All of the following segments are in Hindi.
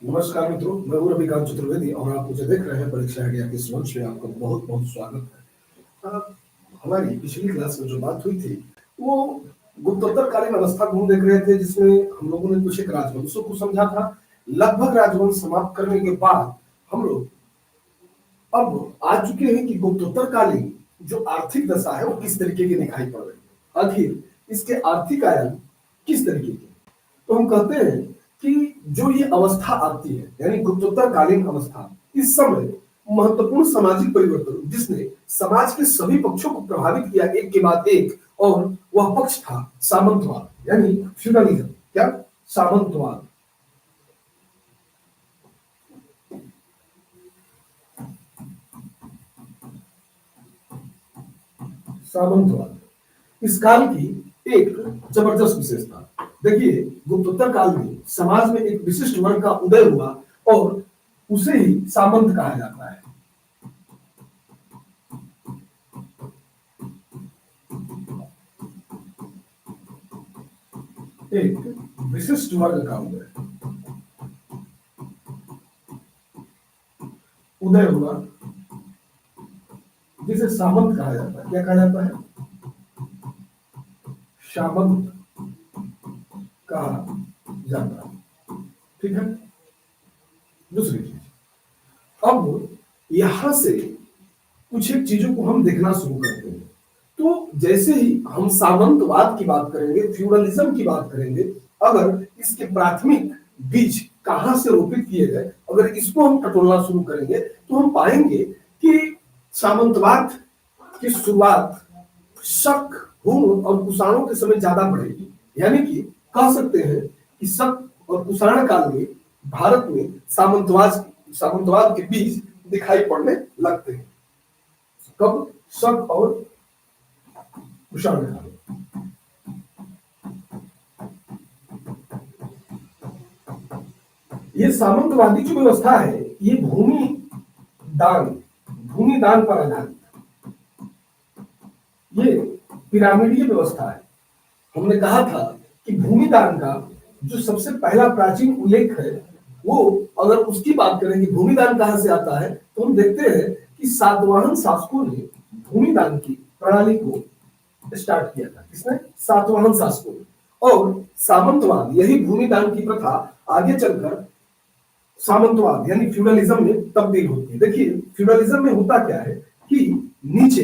नमस्कार मित्रों, मैं हूं रविकांत चतुर्वेदी और आप मुझे देख रहे हैं परीक्षा आइडिया के इस मंच में। आपका बहुत बहुत स्वागत है। हमारी पिछली क्लास में जो बात हुई थी वो गुप्तोत्तरकालीन अवस्था को हम देख रहे थे, जिसमें हम लोगों ने कुछ एक राजवंशों को समझा था। लगभग राजवंश समाप्त करने के बाद हम लोग अब आ चुके हैं कि गुप्तोत्तरकालीन जो आर्थिक दशा है वो किस तरीके की दिखाई पड़ रही है। आखिर इसके आर्थिक आयाम किस तरीके के, तो हम कहते हैं कि जो ये अवस्था आती है यानी गुप्तोत्तरकालीन अवस्था, इस समय महत्वपूर्ण सामाजिक परिवर्तन जिसने समाज के सभी पक्षों को प्रभावित किया एक के बाद एक, और वह पक्ष था सामंतवाद यानी फ्यूडलिज्म। क्या? सामंतवाद। सामंतवाद इस काल की एक जबरदस्त विशेषता। देखिए, गुप्तोत्तर काल में समाज में एक विशिष्ट वर्ग का उदय हुआ और उसे ही सामंत कहा जाता है। एक विशिष्ट वर्ग का उदय हुआ जिसे सामंत कहा जाता है। क्या कहा जाता है? सामंत कहा जाता है। ठीक है। दूसरी चीज, अब यहां से कुछ एक चीजों को हम देखना शुरू करते हैं। तो जैसे ही हम सामंतवाद की बात करेंगे, फ्यूडलिज्म की बात करेंगे, अगर इसके प्राथमिक बीज कहां से रोपित किए गए, अगर इसको हम टटोलना शुरू करेंगे तो हम पाएंगे कि सामंतवाद की शुरुआत शक, हुन और कुषाणों के समय ज्यादा बढ़ेगी। यानी कि कह सकते हैं कि शक और कुषाण काल में भारत में सामंतवाद के बीज दिखाई पड़ने लगते हैं। कब? शक और कुषाण काल। ये सामंतवादी जो व्यवस्था है ये भूमि दान पर आधारित, ये पिरामिडीय व्यवस्था है। हमने कहा था कि भूमि दान का जो सबसे पहला प्राचीन उल्लेख है, वो अगर उसकी बात करें कि भूमि दान कहां से आता है, तो हम देखते हैं कि सातवाहन शासकों ने भूमि दान की प्रणाली को स्टार्ट किया था। किसने? सातवाहन शासकों ने। और सामंतवाद, यही भूमि दान की प्रथा आगे चलकर सामंतवाद यानी फ्यूडलिज्म में तब्दील होती है। देखिए, फ्यूडलिज्म में होता क्या है कि नीचे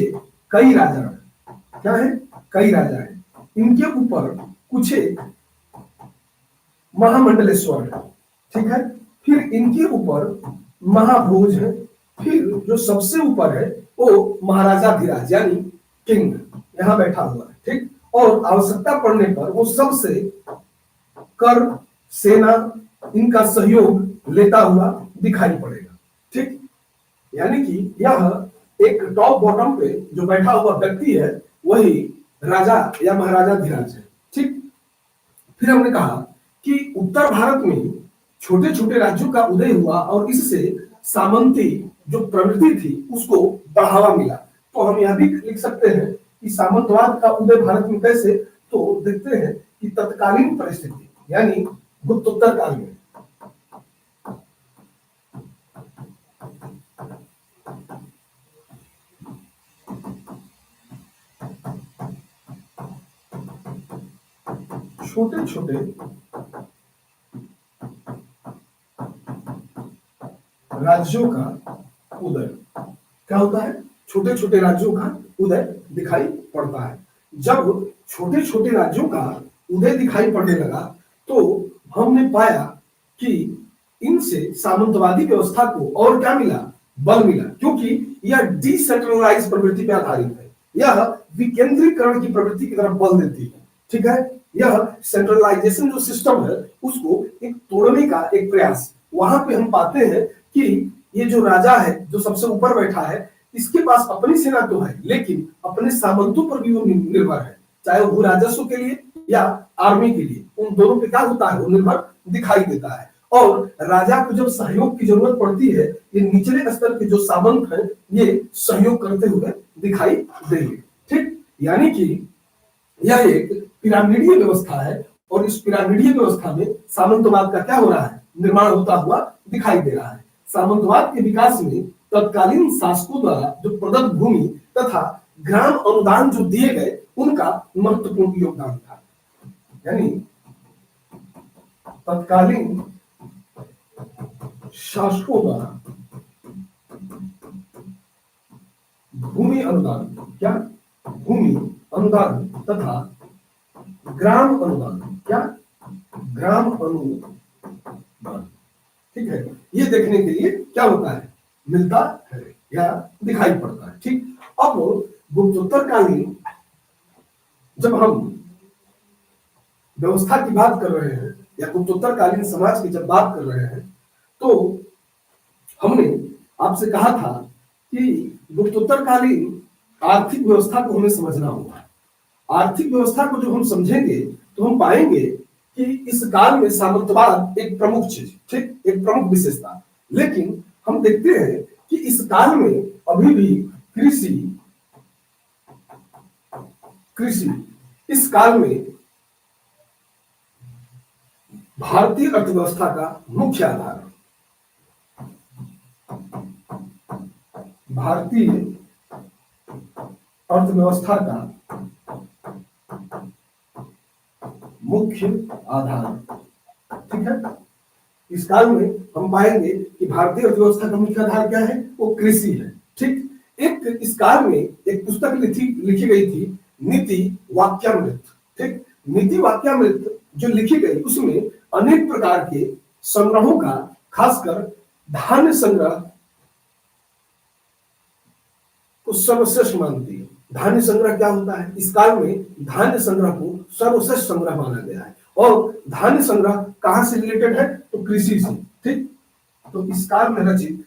कई राजा हैं। क्या है? कई राजा हैं। इनके ऊपर कुछ एक महामंडलेश्वर है। ठीक है। फिर इनके ऊपर महाभोज है। फिर जो सबसे ऊपर है वो महाराजाधिराज यानी किंग यहां बैठा हुआ है। ठीक। और आवश्यकता पड़ने पर वो सबसे कर, सेना, इनका सहयोग लेता हुआ दिखाई पड़ेगा। ठीक। यानी कि यह एक टॉप बॉटम पे जो बैठा हुआ व्यक्ति है वही राजा या महाराजाधिराज है। ठीक। फिर हमने कहा कि उत्तर भारत में छोटे छोटे राज्यों का उदय हुआ और इससे सामंती जो प्रवृत्ति थी उसको बढ़ावा मिला। तो हम यह भी लिख सकते हैं कि सामंतवाद का उदय भारत में कैसे, तो देखते हैं कि तत्कालीन परिस्थिति यानी गुप्तोत्तर काल में छोटे छोटे राज्यों का उदय। क्या होता है? छोटे छोटे राज्यों का उदय दिखाई पड़ता है। जब छोटे छोटे राज्यों का उदय दिखाई पड़ने लगा तो हमने पाया कि इनसे सामंतवादी व्यवस्था को और क्या मिला? बल मिला, क्योंकि यह डिसेंट्रलाइज प्रवृत्ति पर आधारित है। यह विकेंद्रीकरण की प्रवृत्ति की तरफ बल देती है। ठीक है। यह सेंट्रलाइजेशन जो सिस्टम है उसको एक तोड़ने का एक प्रयास। वहां पे हम पाते हैं कि ये जो राजा है जो सबसे ऊपर बैठा है, इसके पास अपनी सेना तो है लेकिन अपने सामंतों पर भी वो निर्भर है, चाहे वो राजस्व के लिए या आर्मी के लिए। उन दोनों पे क्या होता है? वो निर्भर दिखाई देता है। और राजा को जब सहयोग की जरूरत पड़ती है, ये निचले स्तर के जो सामंत हैं ये सहयोग करते हुए दिखाई देंगे। ठीक। यानी कि यह एक पिरामिडीय व्यवस्था है और इस पिरामिडीय व्यवस्था में सामंतवाद का क्या हो रहा है? निर्माण होता हुआ दिखाई दे रहा है। सामंतवाद के विकास में तत्कालीन शासकों द्वारा जो प्रदत्त भूमि तथा ग्राम अनुदान जो दिए गए उनका महत्वपूर्ण योगदान था। यानी तत्कालीन शासकों द्वारा भूमि अनुदान, क्या भूमि अनुदान तथा ग्राम अनुदान, क्या ग्राम अनुदान, ठीक है, ये देखने के लिए क्या होता है, मिलता है या दिखाई पड़ता है। ठीक, अब गुप्तोत्तरकालीन जब हम व्यवस्था की बात कर रहे हैं या गुप्तोत्तरकालीन समाज की जब बात कर रहे हैं तो हमने आपसे कहा था कि गुप्तोत्तरकालीन आर्थिक व्यवस्था को हमें समझना होगा। आर्थिक व्यवस्था को जो हम समझेंगे तो हम पाएंगे कि इस काल में सामंतवाद एक प्रमुख चीज, ठीक, एक प्रमुख विशेषता। लेकिन हम देखते हैं कि इस काल में अभी भी कृषि इस काल में भारतीय अर्थव्यवस्था का मुख्य आधार, भारतीय अर्थव्यवस्था का मुख्य आधार, ठीक है। इस काल में हम पाएंगे कि भारतीय अर्थव्यवस्था का मुख्य आधार क्या है, वो कृषि है। ठीक, एक इस काल में एक पुस्तक लिखी गई थी, नीति वाक्यामृत। ठीक, नीति वाक्यामृत जो लिखी गई उसमें अनेक प्रकार के संग्रहों का, खासकर धान्य संग्रह को सर्वश्रेष्ठ मानती है। धान्य संग्रह क्या होता है, इस काल में धान्य संग्रह को सर्वश्रेष्ठ संग्रह माना गया है। और धान्य संग्रह कहां से रिलेटेड है, तो कृषि से। ठीक, तो इस काल में रचित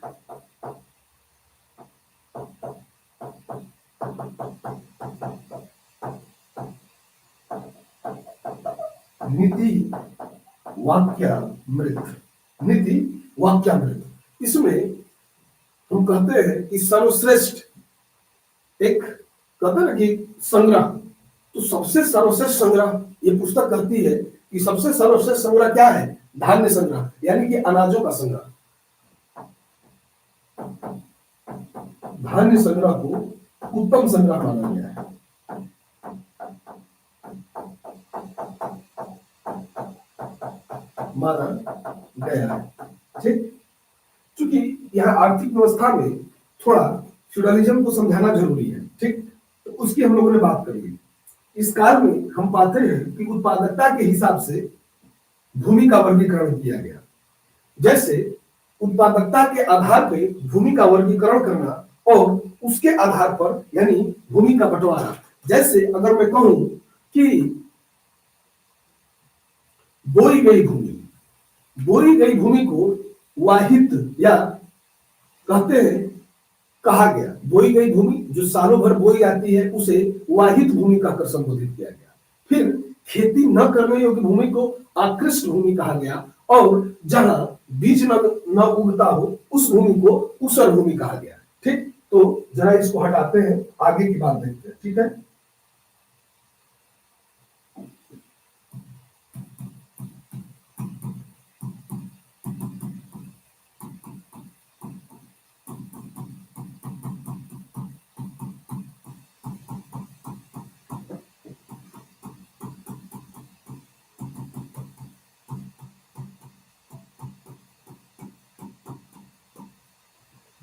नीति वाक्यामृत, नीति वाक्यामृत, इसमें हम कहते हैं कि सर्वश्रेष्ठ एक कहते हैं ना कि संग्रह, तो सबसे सर्वश्रेष्ठ संग्रह ये पुस्तक कहती है कि सबसे सर्वश्रेष्ठ संग्रह क्या है, धान्य संग्रह, यानी कि अनाजों का संग्रह। धान्य संग्रह को उत्तम संग्रह माना गया है। माना गया है। ठीक, क्योंकि यहाँ आर्थिक व्यवस्था में थोड़ा फ्यूडलिज्म को समझाना जरूरी है। ठीक, तो उसकी हम लोगों ने बात करी। इस काल में हम पाते हैं कि उत्पादकता के हिसाब से भूमि का वर्गीकरण किया गया। जैसे उत्पादकता के आधार पे भूमि का वर्गीकरण करना और उसके आधार पर यानी भूमि का बंटवारा। जैसे अगर मैं कहूं कि बोई गई भूमि को वाहित या कहते हैं कहा गया, बोई गई भूमि जो सालों भर बोई जाती है उसे वाहित भूमि कहकर संबोधित किया गया। फिर खेती न करने योग्य भूमि को आकृष्ट भूमि कहा गया और जहां बीज न उगता हो उस भूमि को ऊसर भूमि कहा गया। ठीक, तो जरा इसको हटाते हैं, आगे की बात देखते हैं। ठीक है,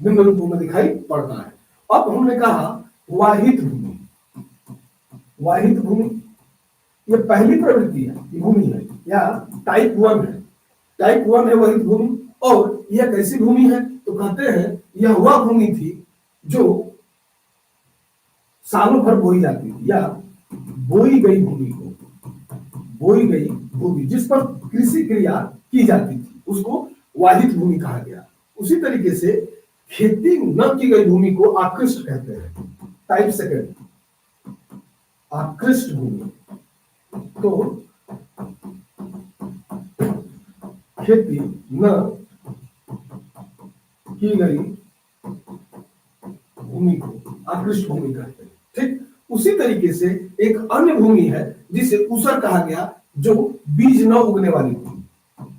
भिन्न रूपों में दिखाई पड़ता है। अब हमने कहा वाहित भूमि, वाहित भूमि ये पहली प्रवृत्ति है, भूमि है या टाइप 1 है। टाइप 1 है वाहित भूमि। और यह कैसी भूमि है, तो कहते हैं यह वह भूमि थी जो सालों भर बोई जाती थी या बोई गई भूमि को, बोई गई भूमि जिस पर कृषि क्रिया की जाती थी उसको वाहित भूमि कहा गया। उसी तरीके से खेती न की गई भूमि को आकृष्ट कहते हैं, टाइप सेकंड, आकृष्ट भूमि। तो खेती न की गई भूमि को आकृष्ट भूमि कहते हैं। ठीक, उसी तरीके से एक अन्य भूमि है जिसे ऊसर कहा गया, जो बीज न उगने वाली भूमि,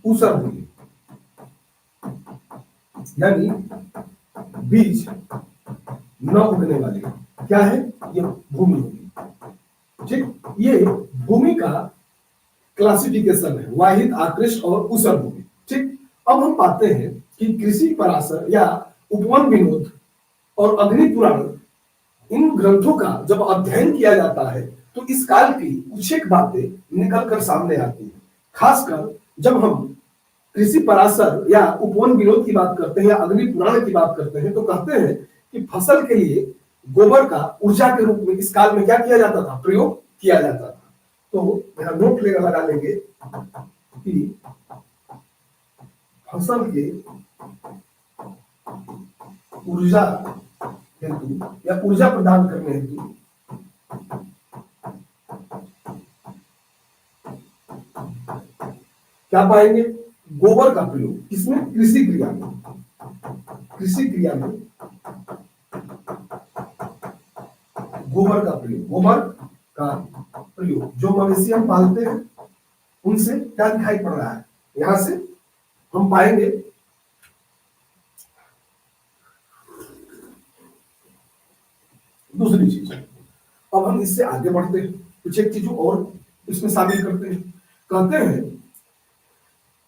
ऊसर भूमि। यानी बीज न उगने वाली क्या है, ये भूमि होगी। ठीक, ये भूमि का क्लासिफिकेशन है, वाहिद, आकृष्ट और ऊसर भूमि। ठीक, अब हम पाते हैं कि कृषि पराशर या उपवन विनोद और अग्नि पुराण, इन ग्रंथों का जब अध्ययन किया जाता है तो इस काल की कुछ एक बातें निकल कर सामने आती हैं। खासकर जब हम कृषि पराशर या उपवन विनोद की बात करते हैं या अग्नि पुराण की बात करते हैं तो कहते हैं कि फसल के लिए गोबर का ऊर्जा के रूप में इस काल में क्या किया जाता था, प्रयोग किया जाता था। तो यहां नोट लगा लेंगे कि फसल के ऊर्जा हेतु या ऊर्जा प्रदान करने हेतु क्या पाएंगे, गोबर का प्रयोग। इसमें कृषि क्रिया में, कृषि क्रिया में गोबर का प्रयोग, गोबर का प्रयोग जो मवेशी हम पालते हैं उनसे क्या दिखाई पड़ रहा है, यहां से हम पाएंगे। दूसरी चीज, अब हम इससे आगे बढ़ते हैं, कुछ एक चीजों और इसमें शामिल करते हैं। कहते हैं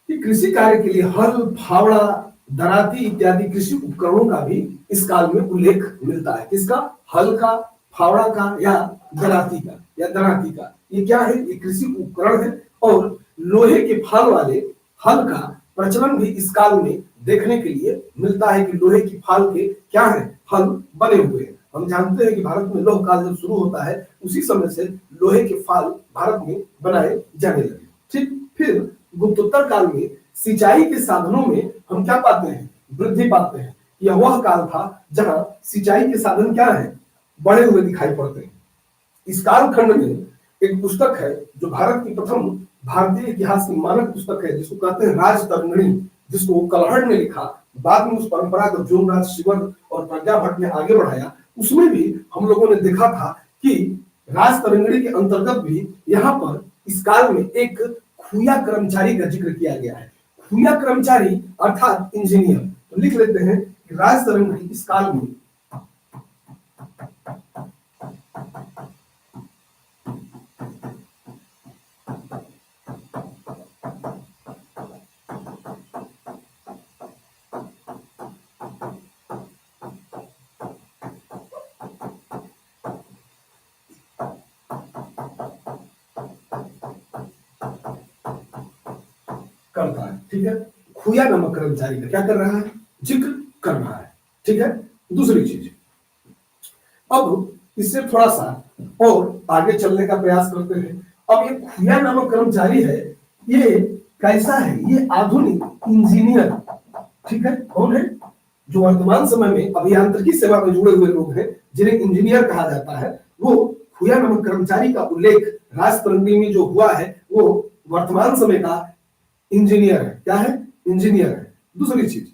कि कृषि कार्य के लिए हल, फावड़ा, दराती इत्यादि कृषि उपकरणों का भी इस काल में उल्लेख मिलता है। किसका, हल का, फावड़ा का या दराती का या दराती का। ये क्या है, ये कृषि उपकरण है। और लोहे के फाल वाले हल का प्रचलन भी इस काल में देखने के लिए मिलता है कि लोहे की फाल के क्या है, हल बने हुए हैं। हम जानते हैं कि भारत में लोह काल जब शुरू होता है उसी समय से लोहे के फाल भारत में बनाए जाने लगे। ठीक, फिर गुप्तोत्तर काल में सिंचाई के साधनों में हम क्या पाते हैं, वृद्धि पाते हैं। यह वह काल था जहां सिंचाई के साधन क्या है, बढ़े हुए दिखाई पड़ते हैं। इस कालखंड में एक पुस्तक है जो भारत की प्रथम भारतीय इतिहास की मानक पुस्तक है, जिसको कहते हैं राजतरंगिणी, जिसको कलहड़ ने लिखा। बाद में उस परंपरा को जोमराज शिवर और प्रज्ञा भट्ट ने आगे बढ़ाया। उसमें भी हम लोगों ने देखा था कि राजतरंगिणी के अंतर्गत भी यहाँ पर इस काल में एक खुया कर्मचारी का जिक्र किया गया है। खुया कर्मचारी अर्थात इंजीनियर। तो लिख लेते हैं कि राजतरंगिणी इस काल में करता है। ठीक है, खुया नामक कर्मचारी का क्या कर रहा है, जिक्र कर रहा है। ठीक है, दूसरी चीज, अब इससे थोड़ा सा और आगे चलने का प्रयास करते हैं। अब ये खुया नामक कर्मचारी है, ये कैसा है, ये आधुनिक इंजीनियर। ठीक है, कौन है, जो वर्तमान समय में अभियांत्रिकी सेवा में जुड़े हुए लोग हैं जिन्हें इंजीनियर कहा जाता है, वो खुया नामक कर्मचारी का उल्लेख राजतरंगिणी में जो हुआ है वो वर्तमान समय का इंजीनियर है। क्या है, इंजीनियर है। दूसरी चीज,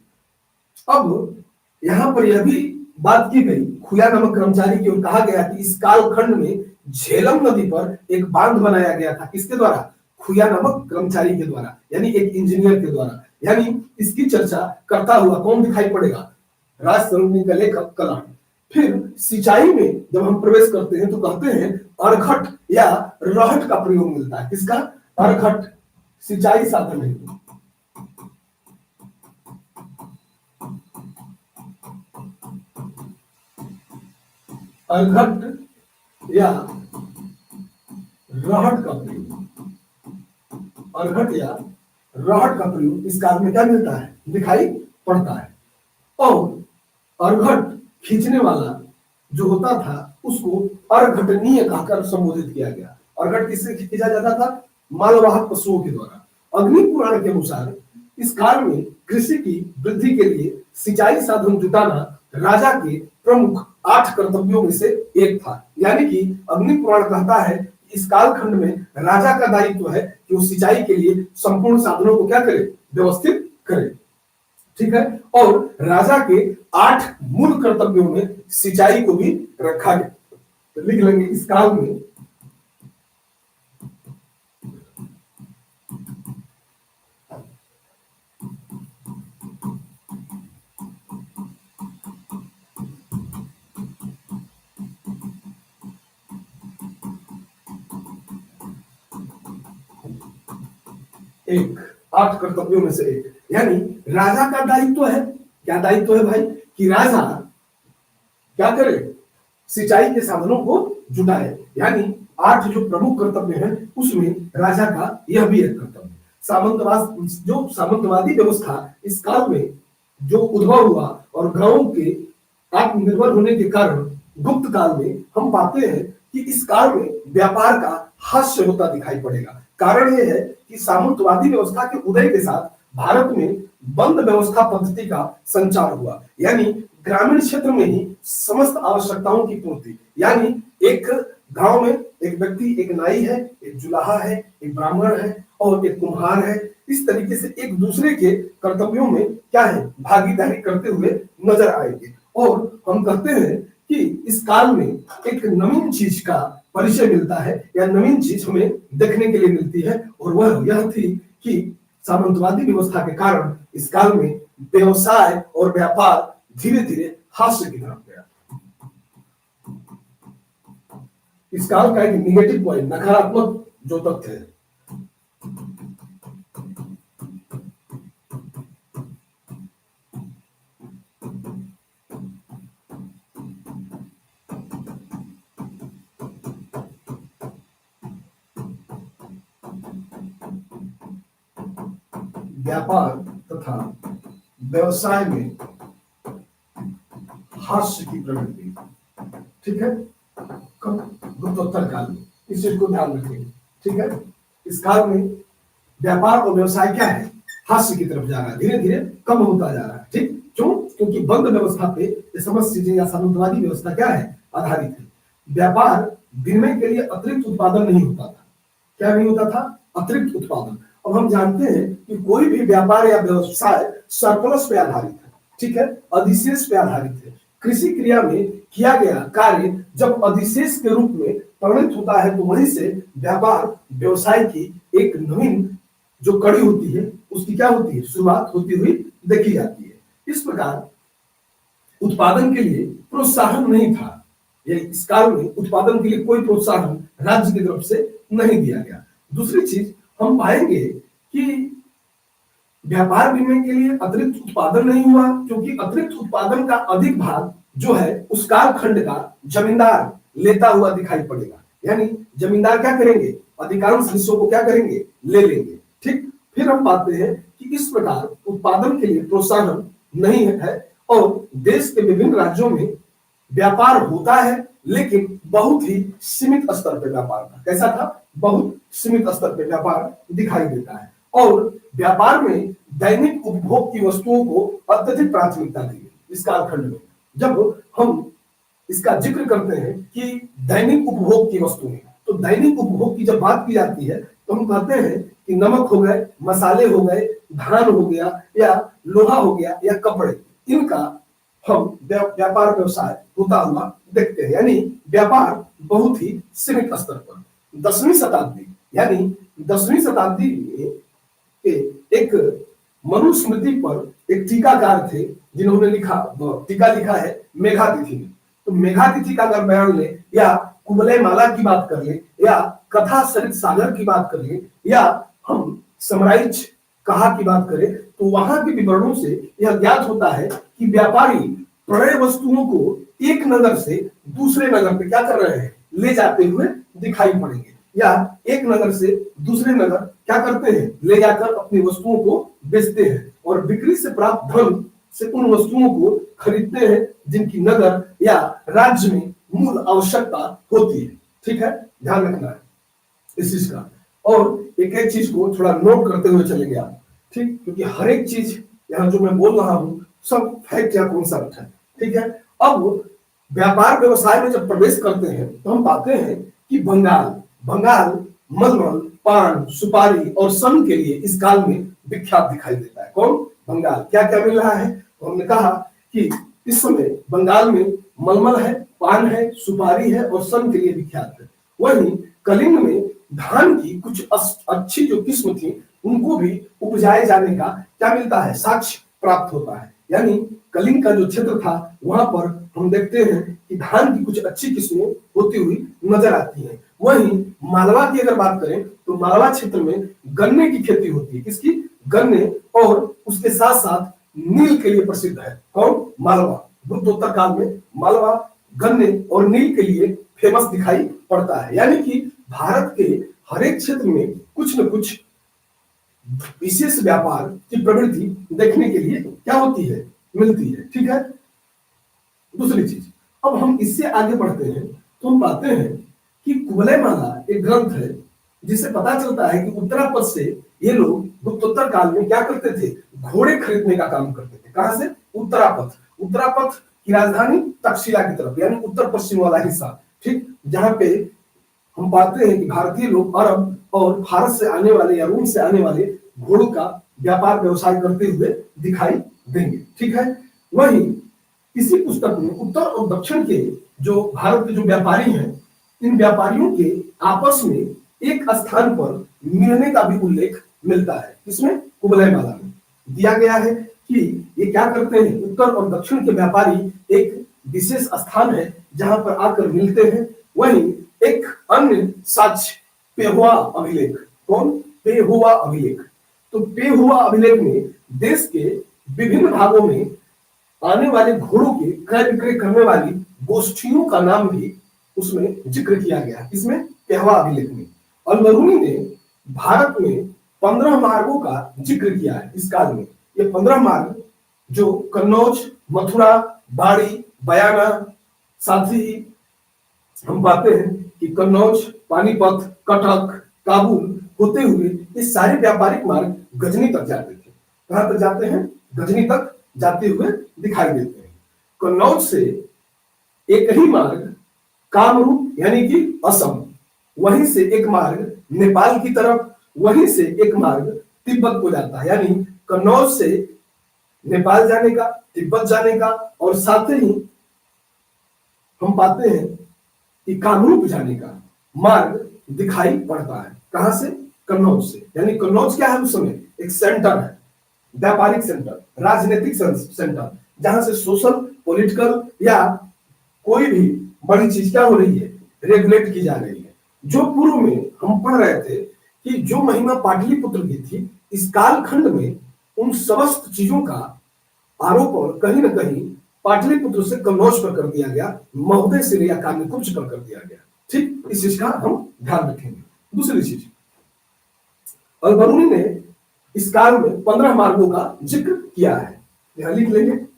अब यहां पर यह भी बात की गई खुया नामक कर्मचारी की और कहा गया कि इस कालखंड में झेलम नदी पर एक बांध बनाया गया था। किसके द्वारा, खुया नामक कर्मचारी के द्वारा, यानी एक इंजीनियर के द्वारा। यानी इसकी चर्चा करता हुआ कौन दिखाई पड़ेगा, राजतरंगिणी का लेखक कलहड़। फिर सिंचाई में जब हम प्रवेश करते हैं तो कहते हैं अरघट या रहट का प्रयोग मिलता है। किसका, अरघट, सिंचाई साधन है। अरघट या रहट का प्रयोग, अरघट या रहट का प्रयोग इस काल में क्या मिलता है, दिखाई पड़ता है। और अरघट खींचने वाला जो होता था उसको अर्घटनीय कहकर संबोधित किया गया। अर्घट किससे खींचा जाता था, मालवाहक पशुओं के द्वारा। अग्नि पुराण के अनुसार इस काल में कृषि की वृद्धि के लिए सिंचाई साधन जुटाना राजा के प्रमुख 8 कर्तव्यों में से एक था। यानी कि अग्नि पुराण कहता है इस कालखंड में राजा का दायित्व है कि वो सिंचाई के लिए संपूर्ण साधनों को क्या करे, व्यवस्थित करे। ठीक है, और राजा के 8 मूल कर्तव्यों में सिंचाई को भी रखा गया। तो लिख लेंगे इस काल में एक, 8 कर्तव्यों में से एक। यानी राजा का दायित्व है, क्या दायित्व है भाई, कि राजा क्या करे, सिंचाई के साधनों को जुटाए। यानी 8 जो प्रमुख कर्तव्य हैं उसमें राजा का यह भी एक कर्तव्य। सामंतवादी व्यवस्था इस काल में जो उद्भव हुआ और गांवों के आत्मनिर्भर होने के कारण गुप्त काल में हम पाते हैं कि इस काल में व्यापार का हास्य होता दिखाई पड़ेगा। कारण यह है कि सामंतवादी व्यवस्था के उदय के साथ भारत में बंद व्यवस्था पद्धति का संचार हुआ। यानी ग्रामीण क्षेत्र में ही समस्त आवश्यकताओं की पूर्ति। यानी एक गांव में एक व्यक्ति, एक नाई है, एक जुलाहा है, एक ब्राह्मण है और एक कुम्हार है। इस तरीके से एक दूसरे के कर्तव्यों में क्या है, भागीदारी करते हुए नजर आएंगे। और हम कहते हैं कि इस काल में एक नवीन चीज का परिचय मिलता है या नवीन चीज हमें देखने के लिए मिलती है, और वह यह थी कि सामंतवादी व्यवस्था के कारण इस काल में व्यवसाय और व्यापार धीरे धीरे हास्य की तरफ गया। इस काल का एक निगेटिव पॉइंट, नकारात्मक जो तथ्य है, व्यापार तथा व्यवसाय में हास्य की प्रवृत्ति। ठीक है, कब, गुप्तोत्तर काल में, इस चीज को ध्यान रखेंगे। ठीक है, इस काल में व्यापार और व्यवसाय क्या है, हास्य की तरफ जा रहा है, धीरे धीरे कम होता जा रहा है। ठीक, क्यों, क्योंकि बंद व्यवस्था पे ये समस्त चीजें या सामंतवादी व्यवस्था क्या है, आधारित है। व्यापार विनिमय के लिए अतिरिक्त उत्पादन नहीं होता था। क्या नहीं होता था, अतिरिक्त उत्पादन। अब हम जानते हैं कि कोई भी व्यापार या व्यवसाय सरप्लस पे आधारित है। ठीक है, अधिशेष पे आधारित है। कृषि क्रिया में किया गया कार्य जब अधिशेष के रूप में परिणत होता है तो वहीं से व्यापार व्यवसाय की एक नवीन जो कड़ी होती है उसकी क्या होती है, शुरुआत होती हुई देखी जाती है। इस प्रकार उत्पादन के लिए प्रोत्साहन नहीं था। ये इस काल में उत्पादन के लिए कोई प्रोत्साहन राज्य की तरफ से नहीं दिया गया। दूसरी चीज हम पाएंगे कि व्यापार विनिमय के लिए अतिरिक्त उत्पादन नहीं हुआ, क्योंकि अतिरिक्त उत्पादन का अधिक भाग जो है उस कालखंड का जमींदार लेता हुआ दिखाई पड़ेगा। यानी जमींदार क्या करेंगे, अधिकांश हिस्सों को क्या करेंगे, ले लेंगे। ठीक, फिर हम पाते हैं कि इस प्रकार उत्पादन के लिए प्रोत्साहन नहीं है और देश के विभिन्न राज्यों में व्यापार होता है लेकिन बहुत ही सीमित स्तर पर व्यापार था। कैसा था, बहुत सीमित स्तर पर व्यापार दिखाई देता है। और व्यापार में दैनिक उपभोग की वस्तुओं को अत्यधिक प्राथमिकता दी गई इस कालखंड में। जब हम इसका जिक्र करते हैं कि दैनिक उपभोग की वस्तुएं, तो दैनिक उपभोग की जब बात की जाती है तो हम कहते हैं कि नमक हो गए, मसाले हो गए, धान हो गया या लोहा हो गया या कपड़े, इनका हम व्यापार व्यवसाय होता हुआ देखते हैं। यानी व्यापार बहुत ही सीमित स्तर पर। 10वीं शताब्दी यानी 10वीं शताब्दी में एक मनुस्मृति पर एक टीकाकार थे जिन्होंने लिखा, टीका लिखा है मेघातिथि में। तो मेघातिथि का अगर बयान ले या कुबलय माला की बात कर ले या कथा सरित सागर की बात कर ले या हम समराइज कहा की बात करें तो वहां के विवरणों से यह ज्ञात होता है कि व्यापारी प्रणय वस्तुओं को एक नगर से दूसरे नगर पे क्या कर रहे हैं, ले जाते हुए दिखाई पड़ेंगे, या एक नगर से दूसरे नगर क्या करते हैं, ले जाकर अपनी वस्तुओं को बेचते हैं और बिक्री से प्राप्त धन से उन वस्तुओं को खरीदते हैं जिनकी नगर या राज्य में मूल आवश्यकता होती है। ठीक है, ध्यान रखना है इस चीज का। और एक एक चीज को थोड़ा नोट करते हुए चलेंगे आप। ठीक, क्योंकि हर एक चीज यहाँ जो मैं बोल रहा हूँ सब फैक्ट या कॉन्सेप्ट है। ठीक है, अब व्यापार व्यवसाय में जब प्रवेश करते हैं तो हम पाते हैं कि बंगाल मलमल, पान, सुपारी और सन के लिए इस काल में विख्यात दिखाई देता है। कौन, बंगाल। क्या क्या मिल रहा है, तो हमने कहा कि इस समय बंगाल में मलमल है, पान है, सुपारी है और सन के लिए विख्यात है। वहीं कलिंग में धान की कुछ अच्छी जो किस्म थी उनको भी उपजाए जाने का क्या मिलता है, साक्ष्य प्राप्त होता है। यानी कलिंग का जो क्षेत्र था वहां पर हम देखते हैं कि धान की कुछ अच्छी किस्में होती हुई नजर आती हैं। वहीं मालवा की अगर बात करें तो मालवा क्षेत्र में गन्ने की खेती होती है। किसकी? गन्ने। और उसके साथ साथ नील के लिए प्रसिद्ध है। कौन? मालवा। गुप्तोत्तर काल में मालवा गन्ने और नील के लिए फेमस दिखाई पड़ता है। यानी कि भारत के हर एक क्षेत्र में कुछ न कुछ विशेष व्यापार की प्रवृत्ति देखने के लिए क्या होती है? मिलती है। ठीक है। दूसरी चीज, अब हम इससे आगे बढ़ते हैं तो हम पाते हैं कि कुवलय माला एक ग्रंथ है जिससे पता चलता है कि उत्तरापद से ये लोग गुप्तोत्तर काल में क्या करते थे? घोड़े खरीदने का काम करते थे। कहां से? उत्तरापद। उत्तरापद की राजधानी तक्षशिला की तरफ, यानी उत्तर पश्चिम वाला हिस्सा। ठीक, जहां पे हम पाते हैं कि भारतीय लोग अरब और भारत से आने वाले या रूम से आने वाले घोड़ों का व्यापार व्यवसाय करते हुए दिखाई देंगे। ठीक है। वहीं इसी पुस्तक में उत्तर और दक्षिण के जो भारत के जो व्यापारी हैं, इन व्यापारियों के आपस में एक स्थान पर मिलने का भी उल्लेख मिलता है। इसमें कुवलय माला में दिया गया है कि ये क्या करते हैं? उत्तर और दक्षिण के व्यापारी एक विशेष स्थान है जहां पर आकर मिलते हैं। वहीं एक अन्य साक्ष्य पेहुआ अभिलेख। कौन? पेहुआ अभिलेख। तो पेहुआ अभिलेख में देश के विभिन्न भागों में आने वाले घोड़ों के क्रय विक्रय करने वाली गोष्ठियों का नाम भी उसमें जिक्र किया गया। इसमें पेहुआ अभिलेख में अल-बरूनी ने भारत में 15 मार्गों का जिक्र किया है इस काल में। ये 15 मार्ग जो कन्नौज, मथुरा, बाड़ी, बयाना, साथ ही हम पाते हैं कि कन्नौज, पानीपत, कटक, काबुल होते हुए ये सारे व्यापारिक मार्ग गजनी तक जाते थे। कहां तक जाते हैं? गजनी तक जाते हुए दिखाई देते हैं। कन्नौज से एक ही मार्ग कामरूप यानी कि असम, वहीं से एक मार्ग नेपाल की तरफ, वहीं से एक मार्ग तिब्बत को जाता है। यानी कन्नौज से नेपाल जाने का, तिब्बत जाने का, और साथ ही हम पाते हैं कि कामरूप जाने का मार्ग दिखाई पड़ता है। कहां से? कन्नौज से। यानी कन्नौज क्या है? उस समय एक सेंटर है, व्यापारिक सेंटर, राजनीतिक सेंटर, जहां से सोशल, पॉलिटिकल या कोई भी बड़ी चीज क्या हो रही है? रेगुलेट की जा रही है। जो पूर्व में हम पढ़ रहे थे कि जो महिमा पाटलिपुत्र की थी, इस कालखंड में उन समस्त चीजों का आरोपण कहीं ना कहीं पाटलिपुत्र से कन्नौज पर कर दिया गया, महोदय से या काम्यकुब्ज पर कर दिया गया। ठीक, इस चीज का हम ध्यान रखेंगे। दूसरी चीज, अल-बरूनी ने इस काल में 15 मार्गों का जिक्र किया है। यहां लिख लेंगे।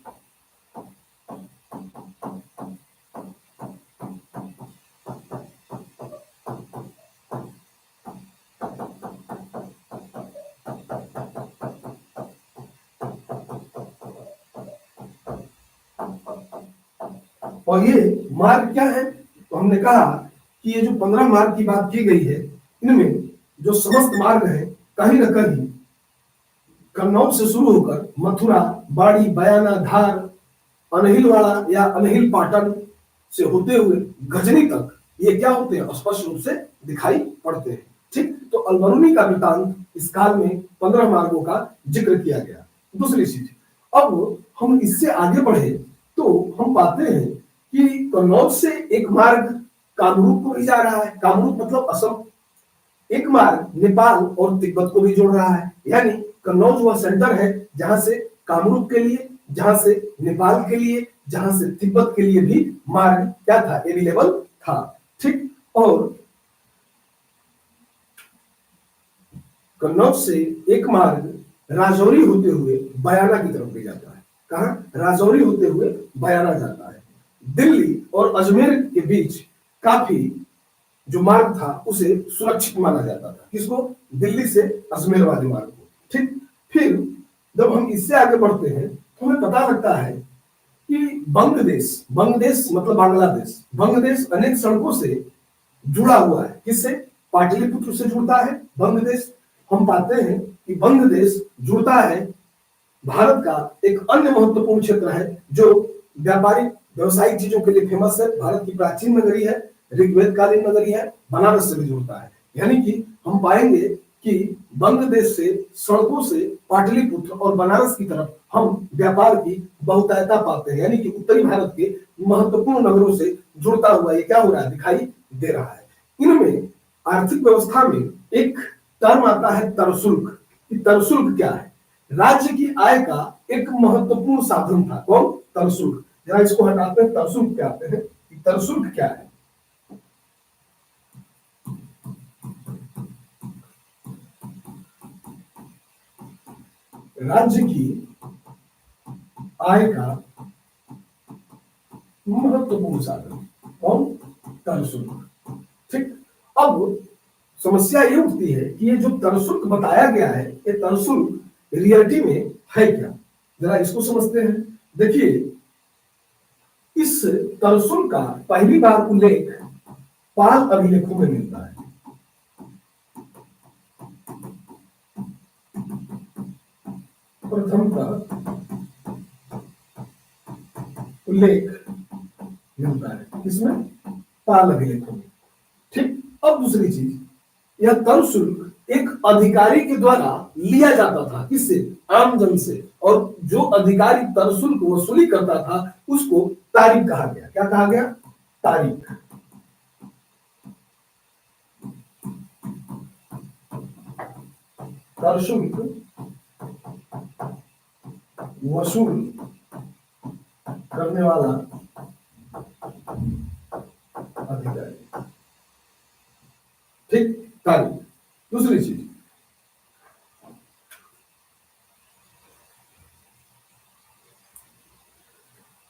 और ये मार्ग क्या है? तो हमने कहा कि ये जो 15 मार्ग की बात की गई है, इनमें जो समस्त मार्ग है कहीं ना कहीं कन्नौज से शुरू होकर मथुरा, बाड़ी, बयाना, धार, अनहिलवाड़ा या अनहिल पाटन से होते हुए गजनी तक ये क्या होते हैं? स्पष्ट रूप से दिखाई पड़ते हैं। ठीक, तो अल-बरूनी का वृत्तांत इस काल में 15 मार्गों का जिक्र किया गया। दूसरी चीज, अब हम इससे आगे बढ़े तो हम पाते हैं कि कन्नौज से एक मार्ग कामरूप को भी जा रहा है। कामरूप मतलब असम। एक मार्ग नेपाल और तिब्बत को भी जोड़ रहा है। यानी कन्नौज वह सेंटर है जहां से कामरूप के लिए, जहां से नेपाल के लिए, जहां से तिब्बत के लिए भी मार्ग क्या था? अवेलेबल था। ठीक, और कन्नौज से एक मार्ग राजौरी होते हुए बयाना की तरफ भी जाता है। कहां? राजौरी होते हुए बयाना जाता है। दिल्ली और अजमेर के बीच काफी जो मार्ग था उसे सुरक्षित माना जाता था। किसको? दिल्ली से अजमेर वाले मार्ग को। ठीक, फिर जब हम इससे आगे बढ़ते हैं तो हमें पता लगता है कि बंगदेश, बंगदेश मतलब बांग्लादेश, बंगदेश अनेक सड़कों से जुड़ा हुआ है। किससे? पाटलिपुत्र से जुड़ता है बंगदेश। हम पाते हैं कि बंगदेश जुड़ता है भारत का एक अन्य महत्वपूर्ण क्षेत्र है जो व्यापारिक व्यवसायिक चीजों के लिए फेमस है। भारत की प्राचीन नगरी है, ऋग्वेद कालीन नगरी है, बनारस से भी जुड़ता है। यानी कि हम पाएंगे कि बांग्लादेश से सड़कों से पाटलिपुत्र और बनारस की तरफ हम व्यापार की बहुतायता पाते हैं, यानी कि उत्तरी भारत के महत्वपूर्ण नगरों से जुड़ता हुआ ये क्या हो रहा है, दिखाई दे रहा है। इनमें आर्थिक व्यवस्था में एक टर्म आता है तरशुल्क। तरशुल्क क्या है? राज्य की आय का एक महत्वपूर्ण साधन था। कौन? तरशुल्क। जरा इसको हटाते हैं, तरशुल्क क्या आते हैं, तरशुल्क क्या है? राज्य की आय का महत्वपूर्ण साधन कौन? तरशुल्क। ठीक। अब समस्या ये उठती है कि ये जो तरशुल्क बताया गया है, ये तरशुल्क रियलिटी में है क्या? जरा इसको समझते हैं। देखिए, इस तरशुल्क का पहली बार उल्लेख पाल अभिलेखों में मिलता है। प्रथमतः उल्लेख मिलता है किसमें? पाल अभिलेखों में। ठीक। अब दूसरी चीज, यह तरशुल्क एक अधिकारी के द्वारा लिया जाता था। किससे? आम जन से। और जो अधिकारी तरशुल्क वसूली करता था उसको तारिक कहा गया। क्या कहा गया? तारिक। तरशुल्क वसूल करने वाला अधिकारी। ठीक, तारीख। दूसरी चीज,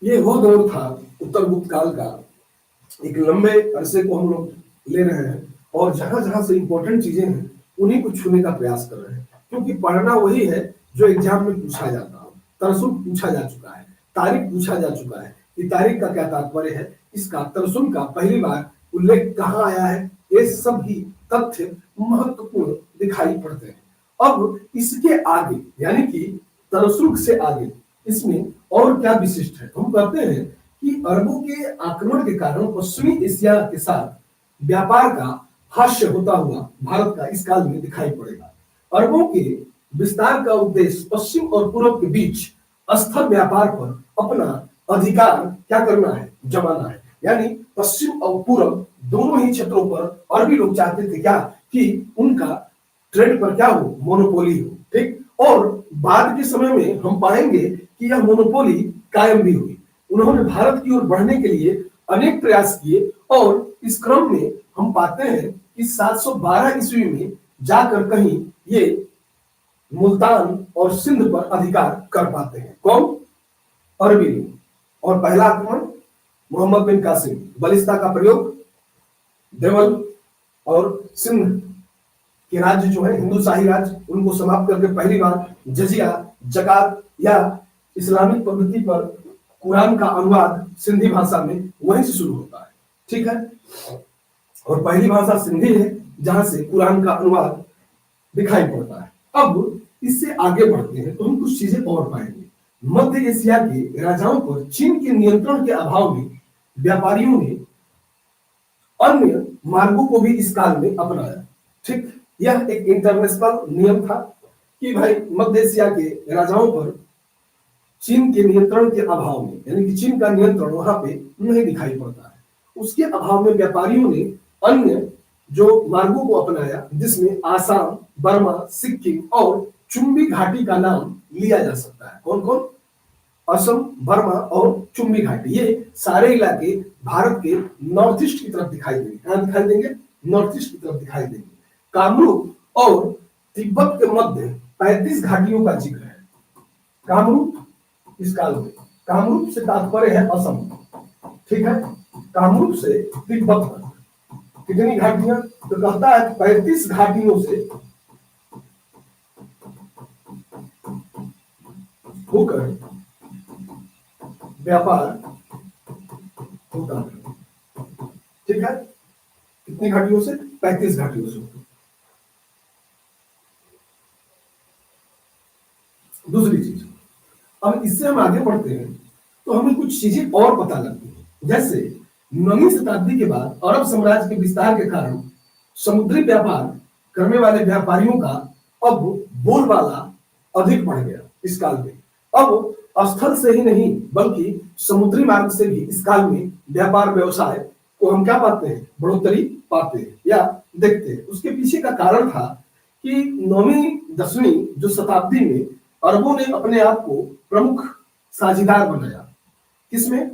ये वो दौर था उत्तर गुप्त काल का, एक लंबे अरसे को हम लोग ले रहे हैं और जहां जहां से इंपॉर्टेंट चीजें हैं उन्हीं को छूने का प्रयास कर रहे हैं, क्योंकि पढ़ना वही है जो एग्जाम में पूछा जाता हो। तरसुल्क पूछा जा चुका है, तारीख पूछा जा चुका है कि तारीख का क्या तात्पर्य है, इसका तरसुल्क का पहली बार उल्लेख कहाँ आया है, ये सब भी तथ्य महत्वपूर्ण दिखाई पड़ते हैं। अब इसके आगे यानी कि तरसुल्क से आगे इसमें और क्या विशिष्ट है? हम कहते हैं कि अरबों के आक्रमण के कारण पश्चिमी एशिया के साथ व्यापार का हास्य होता हुआ भारत का इस काल में दिखाई पड़ेगा। अरबों के विस्तार का उद्देश्य पश्चिम और पूर्व के बीच स्थल व्यापार पर अपना अधिकार क्या करना है? जमाना है। यानी पश्चिम और पूर्व दोनों ही क्षेत्रों पर अरबी लोग चाहते थे क्या कि उनका ट्रेड पर क्या हो? मोनोपोली हो। ठीक। और बाद के समय में हम पाएंगे कि यह मोनोपोली कायम भी हुई। उन्होंने भारत की ओर बढ़ने के लिए अनेक प्रयास किए और इस क्रम में हम पाते हैं कि 712 ईस्वी में जाकर कहीं ये मुल्तान और सिंध पर अधिकार कर पाते हैं। कौन? अरबी लोग। और पहला आक्रमण मोहम्मद बिन कासिम, बलिस्ता का प्रयोग, देवल और सिंध के राज्य जो है हिंदू शाही राज्य, उनको समाप्त करके पहली बार जजिया, जकात या इस्लामिक पद्धति पर कुरान का अनुवाद सिंधी भाषा में वहीं से शुरू होता है। ठीक है। और पहली भाषा सिंधी है जहां से कुरान का अनुवाद दिखाई पड़ता है। अब इससे आगे बढ़ते हैं तो हम कुछ चीजें और पाएंगे। मध्य एशिया के राजाओं पर चीन के नियंत्रण के अभाव में व्यापारियों ने अन्य मार्गों को भी इस काल में अपनाया। ठीक। यह एक इंटरनेशनल नियम था कि भाई मध्य एशिया के राजाओं पर चीन के नियंत्रण के अभाव में, यानी कि चीन का नियंत्रण वहां पे नहीं दिखाई पड़ता है, उसके अभाव में व्यापारियों ने अन्य जो मार्गों को अपनाया, जिसमें आसाम, बर्मा, सिक्किम और चुम्बी घाटी का नाम लिया जा सकता है। कौन कौन? असम, बर्मा और चुम्बी घाटी, ये सारे इलाके भारत के नॉर्थ ईस्ट की तरफ दिखाई देंगे। कहां दिखाई देंगे? नॉर्थ ईस्ट की तरफ दिखाई देंगे। कामरूप और तिब्बत के मध्य 35 घाटियों का जिक्र है। कामरूप इस काल में, कामरूप से तात्पर्य है असम। ठीक है। कामरूप से तिब्बत तक कितनी घाटियां? तो कहता है 35 घाटियों से होकर व्यापार होता है। ठीक है। कितनी घाटियों से? 35 घाटियों से। दूसरी चीज, अब इससे हम आगे बढ़ते हैं तो हमें कुछ चीजें और पता लगती हैं। जैसे 9वीं शताब्दी के बाद अरब साम्राज्य के विस्तार के कारण समुद्री व्यापार करने वाले व्यापारियों का अब बोलबाला अधिक बढ़ गया इस काल में। अब स्थल से ही नहीं बल्कि समुद्री मार्ग से भी इस काल में व्यापार व्यवसाय को हम क्या पाते हैं, बढ़ोतरी पाते हैं या देखते हैं। उसके पीछे का कारण था कि 9वीं 10वीं जो शताब्दी में अरबों ने अपने आप को प्रमुख साझेदार बनाया। किसमें?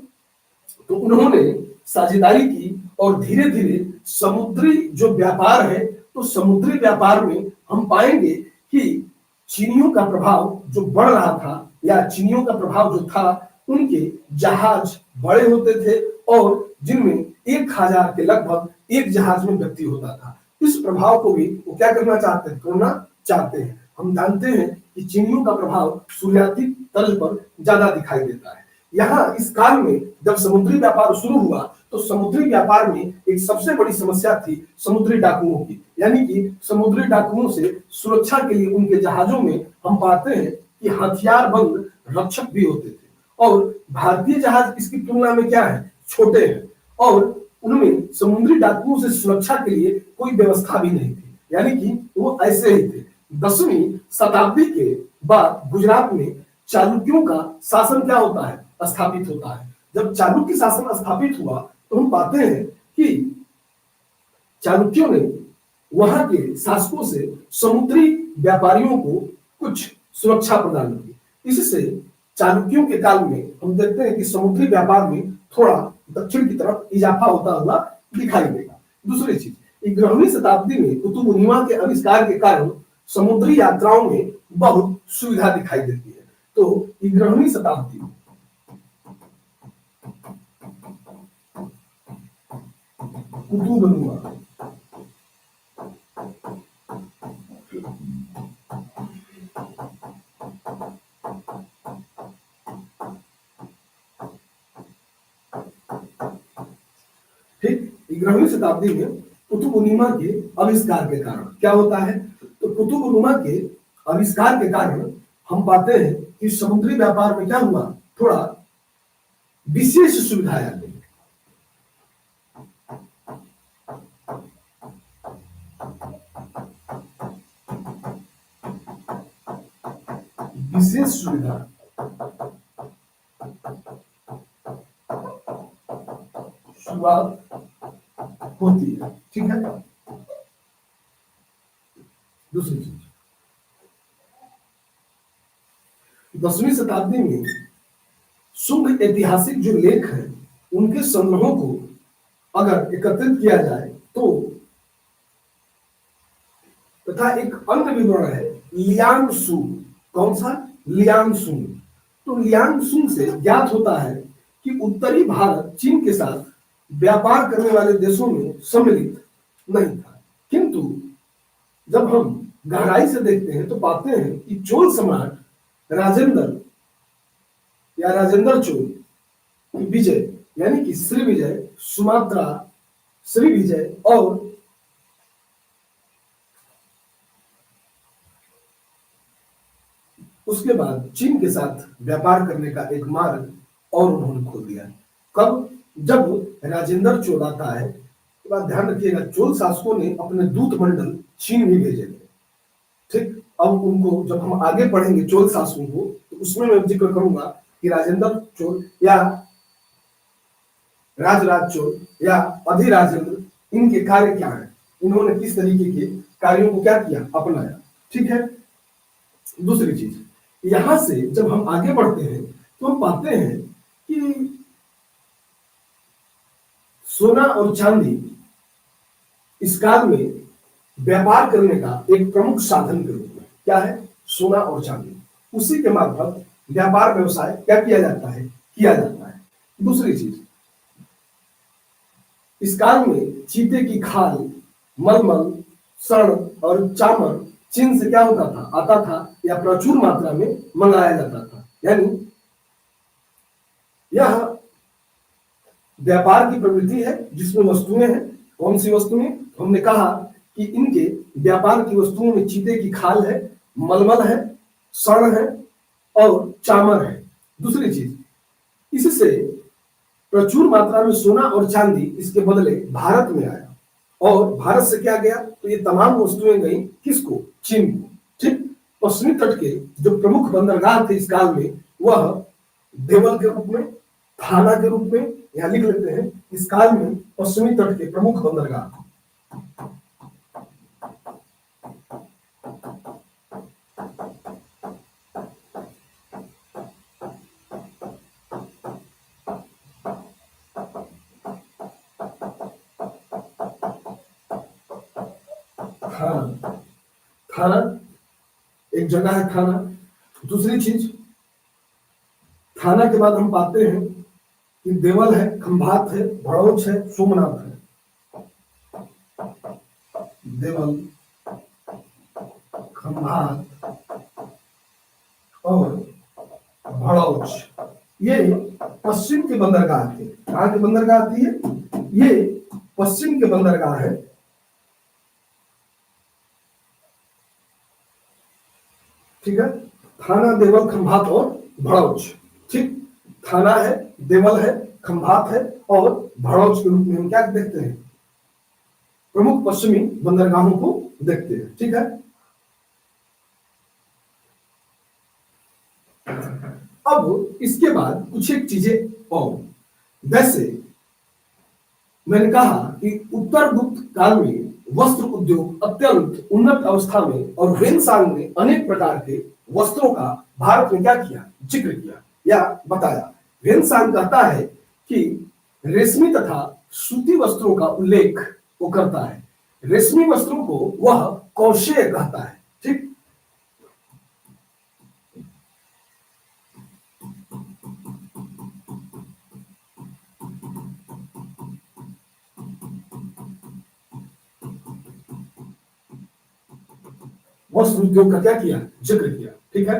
तो उन्होंने साझेदारी की और धीरे धीरे समुद्री जो व्यापार है, तो समुद्री व्यापार में हम पाएंगे कि चीनियों का प्रभाव जो बढ़ रहा था या चीनियों का प्रभाव जो था, उनके जहाज बड़े होते थे और जिनमें 1000 के लगभग एक जहाज में व्यक्ति होता था। इस प्रभाव को भी वो क्या करना चाहते हैं, तोड़ना चाहते हैं। हम जानते हैं कि चीनियों का प्रभाव सूर्यातीत तल पर ज्यादा दिखाई देता है। यहाँ इस काल में जब समुद्री व्यापार शुरू हुआ तो समुद्री व्यापार में एक सबसे बड़ी समस्या थी समुद्री डाकुओं की, यानी कि समुद्री डाकुओं से सुरक्षा के लिए उनके जहाजों में हम पाते हैं कि हथियारबंद रक्षक भी होते थे। और भारतीय जहाज इसकी तुलना में क्या है, छोटे हैं और उनमें समुद्री डाकुओं से सुरक्षा के लिए कोई व्यवस्था भी नहीं थी, यानी कि वो ऐसे ही थे। 10वीं शताब्दी के बाद गुजरात में चालुक्यों का शासन क्या होता है, स्थापित होता है। जब चालुक्य शासन स्थापित हुआ तो हम पाते हैं कि चालुक्यों ने वहां के शासकों से समुद्री व्यापारियों को कुछ सुरक्षा प्रदान की। इससे चालुक्यों के काल में हम देखते हैं कि समुद्री व्यापार में थोड़ा दक्षिण की तरफ इजाफा होता हुआ दिखाई देगा। दूसरी चीज, 11वीं शताब्दी में कुतुब-उल-हिमा के आविष्कार के कारण समुद्री यात्राओं में बहुत सुविधा दिखाई देती है। तो 11वीं शताब्दी कुतुब-उल-हिमा ठीक 11वीं शताब्दी में कुतुब-उल-हिमा के आविष्कार के कारण क्या होता है, तो कुतुब-उल-हिमा के आविष्कार के कारण हम पाते हैं कि समुद्री व्यापार में क्या हुआ, थोड़ा विशेष सुविधाएं आ गई। विशेष सुविधा शुरुआत होती है, ठीक है। दूसरी चीज, 10वीं शताब्दी में शुंग ऐतिहासिक जो लेख हैं उनके संग्रहों को अगर एकत्रित किया जाए तो तथा एक अन्य विवरण है लियांगसुंग। कौन सा? लियांगसुंग। तो लियांगसुंग से ज्ञात होता है कि उत्तरी भारत चीन के साथ व्यापार करने वाले देशों में सम्मिलित नहीं था, किंतु जब हम गहराई से देखते हैं तो पाते हैं कि चोल सम्राट राजेंद्र या राजेंद्र चोल विजय, यानी कि श्री विजय, सुमात्रा श्री विजय और उसके बाद चीन के साथ व्यापार करने का एक मार्ग और उन्होंने खोल दिया। कब? जब राजेंद्र चोल आता है, तो बात ध्यान रखिएगा, चोल शासकों ने अपने दूत मंडल चीन भी भेजे थे, ठीक। अब उनको जब हम आगे पढ़ेंगे चोल शासकों को, तो उसमें मैं जिक्र करूंगा कि राजेंद्र चोल या राजराज चोल या अधिराजेंद्र, इनके कार्य क्या है, इन्होंने किस तरीके के कार्यों को क्या किया, अपनाया, ठीक है। दूसरी चीज, यहां से जब हम आगे बढ़ते हैं तो हम पाते हैं कि सोना और चांदी इस काल में व्यापार करने का एक प्रमुख साधन के रूप में क्या है, सोना और चांदी। उसी के मार्फत व्यापार व्यवसाय क्या किया जाता है, किया जाता है। दूसरी चीज, इस काल में चीते की खाल, मलमल, स्वर्ण और चामर चीन से क्या होता था, आता था या प्रचुर मात्रा में मंगाया जाता था। यानी यह व्यापार की प्रवृत्ति है जिसमें वस्तुएं हैं। कौन सी वस्तुएं? हमने कहा कि इनके व्यापार की वस्तुओं में चीते की खाल है, मलमल है, स्वर्ण है और चामर है। दूसरी चीज, इससे प्रचुर मात्रा में सोना और चांदी इसके बदले भारत में आया और भारत से क्या गया, तो ये तमाम वस्तुएं गई किसको, चीन को, ठीक। पश्चिमी तट के जो प्रमुख बंदरगाह थे इस काल में, वह देवल के रूप में, थाना के रूप में, यहां लिख लेते हैं, इस काल में पश्चिमी तट के प्रमुख बंदरगाह। थाना, थाना एक जगह है थाना। दूसरी चीज, थाना के बाद हम पाते हैं कि देवल है, खंभात है, भड़ौच है, सोमनाथ है। देवल, खंभात और भड़ौच, ये पश्चिम के बंदरगाह थे। कहाँ के बंदरगाह थी ये पश्चिम के बंदरगाह है। ठीक है, थाना, देवल, खंभात और भड़ौच। ठीक, थाना है, देवल है, खंभात है और भड़ौच के रूप में हम क्या देखते हैं, प्रमुख पश्चिमी बंदरगाहों को देखते हैं। ठीक है, अब इसके बाद कुछ एक चीजें और, वैसे मैंने कहा कि उत्तर गुप्त काल में वस्त्र उद्योग अत्यंत उन्नत अवस्था में, और वेनसांग ने अनेक प्रकार के वस्त्रों का भारत में क्या किया, जिक्र किया या बताया। वेनसांग कहता है कि रेशमी तथा सूती वस्त्रों का उल्लेख वो करता है। रेशमी वस्त्रों को वह कौशेय कहता है। ठीक, वस्त्र उद्योग का क्या किया, जिक्र किया। ठीक है,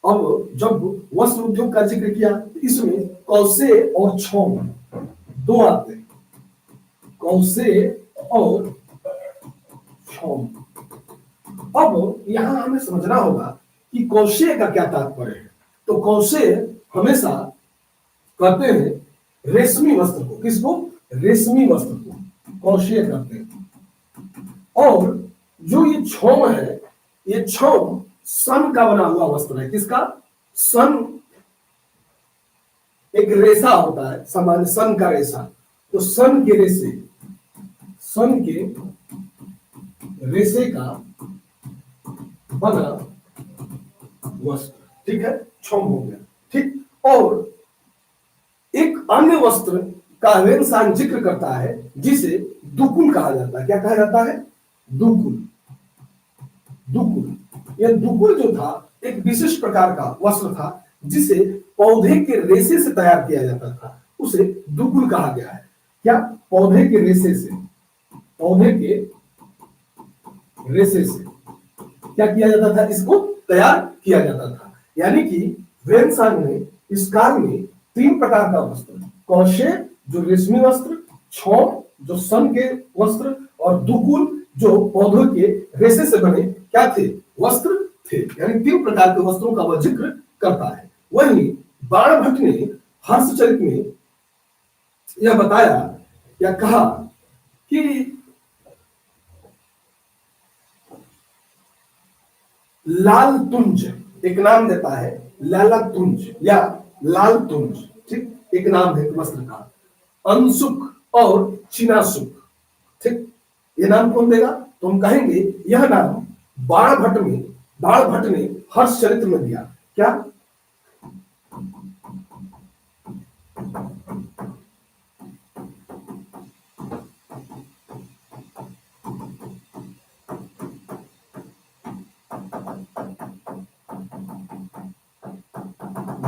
अब जब वस्त्र उद्योग का जिक्र किया तो इसमें कौशे और छौम दो आते हैं, कौशे और छौम। अब यहां हमें समझना होगा कि कौशे का क्या तात्पर्य है। तो कौशे हमेशा कहते हैं रेशमी वस्त्र को, किसको, रेशमी वस्त्र को कौशे कहते हैं। और जो ये छौम है, ये छौम सन का बना हुआ वस्त्र है। किसका, सन, एक रेशा होता है सामान्य सन का रेशा, तो सन के रेशे, सन के रेशे का बना वस्त्र। ठीक है, छौम हो गया। ठीक, और एक अन्य वस्त्र का वेनसांग जिक्र करता है जिसे दुकुल कहा जाता है। क्या कहा जाता है, दुकुल। दुकुल, यह दुकुल जो था एक विशिष्ट प्रकार का वस्त्र था जिसे पौधे के रेशे से तैयार किया जाता था, उसे दुकुल कहा गया है। क्या, पौधे के रेशे से, पौधे के रेशे से क्या किया जाता था, इसको तैयार किया जाता था। यानी कि वेनसांग ने इस काल में तीन प्रकार का वस्त्र, कौशे जो रेशमी वस्त्र, छौम जो सन के वस्त्र, और दुकुल जो पौधों के रेशे से बने क्या थे, वस्त्र थे। यानी तीन प्रकार के वस्त्रों का वह जिक्र करता है। वहीं बाणभट्ट ने हर्षचरित में यह बताया या कहा कि लाल तुंज, एक नाम देता है लाला तुंज या लाल तुंज। ठीक, एक नाम है वस्त्र का, अंशुक और चिनासुक। ठीक, ये नाम कौन देगा, तो हम कहेंगे यह नाम बाणभट्ट ने हर्षचरित में दिया। क्या,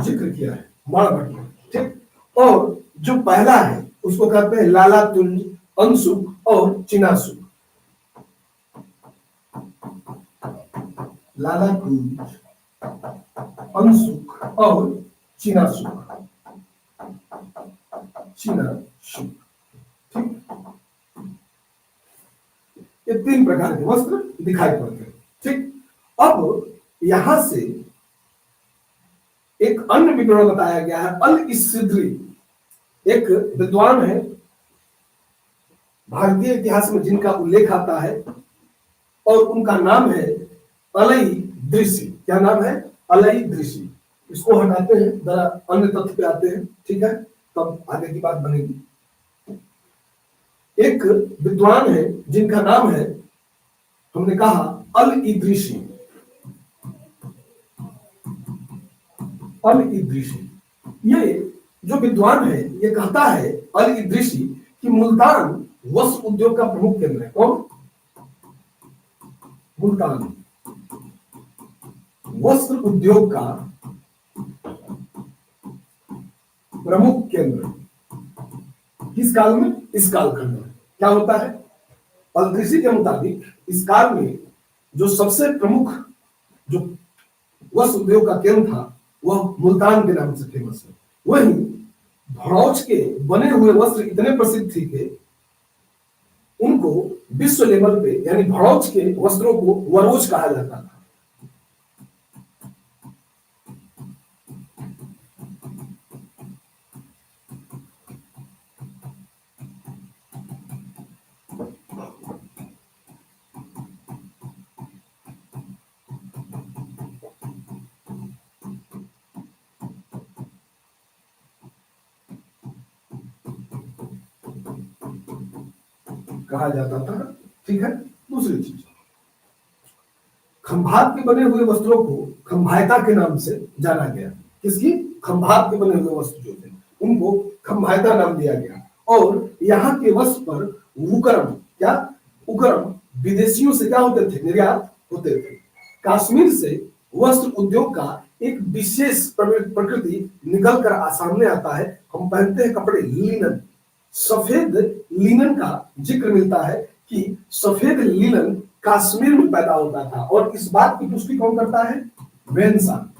जिक्र किया है बाणभट्ट ने। ठीक, और जो पहला है उसको कहते हैं लाला तुंज, अंशुक और चिनासुक। लाला तुंज, अंशुक और चिनासुक, चिनासुक। ठीक, ये तीन प्रकार के वस्त्र दिखाई पड़ते हैं। ठीक, अब यहां से एक अन्य विवरण बताया गया है। अल इस्सिद्री एक विद्वान है, भारतीय इतिहास में जिनका उल्लेख आता है, और उनका नाम है अलई दृश्य, क्या नाम है? अलई दृश्य। इसको हटाते हैं, जरा अन्य तथ्य पे आते हैं, ठीक है, तब आगे की बात बनेगी। एक विद्वान है जिनका नाम है, हमने कहा, अल इद्रिसी। अल इद्रिसी, ये जो विद्वान है ये कहता है, अल इद्रिसी, कि मुल्तान वस्त्र उद्योग का प्रमुख केंद्र है। कौन? मुल्तान वस्त्र उद्योग का प्रमुख केंद्र। किस काल में? इस कालखंड में। क्या होता है? अल-इद्रिसी के मुताबिक इस काल में जो सबसे प्रमुख जो वस्त्र उद्योग का केंद्र था वह मुल्तान के नाम से फेमस है। वहीं भड़ौच के बने हुए वस्त्र इतने प्रसिद्ध थे कि उनको विश्व लेवल पे, यानी भड़ौच के वस्त्रों को वरोज कहा जाता था। कहा जाता था, ठीक है। दूसरी चीज, खंभात के बने हुए वस्त्रों को खंभायता के नाम से जाना गया। किसकी? खंभात के बने हुए वस्त्र जो थे उनको खंभायता नाम दिया गया। और यहाँ के वस्त्र पर उकरम, क्या? उकरम विदेशियों से क्या होते थे? निर्यात होते थे। कश्मीर से वस्त्र उद्योग का एक विशेष प्रकृति निकल कर सामने आता है। हम पहनते हैं कपड़े लिनन, सफेद लिनन का जिक्र मिलता है कि सफेद लिनन कश्मीर में पैदा होता था। और इस बात की पुष्टि कौन करता है? वेन्सान।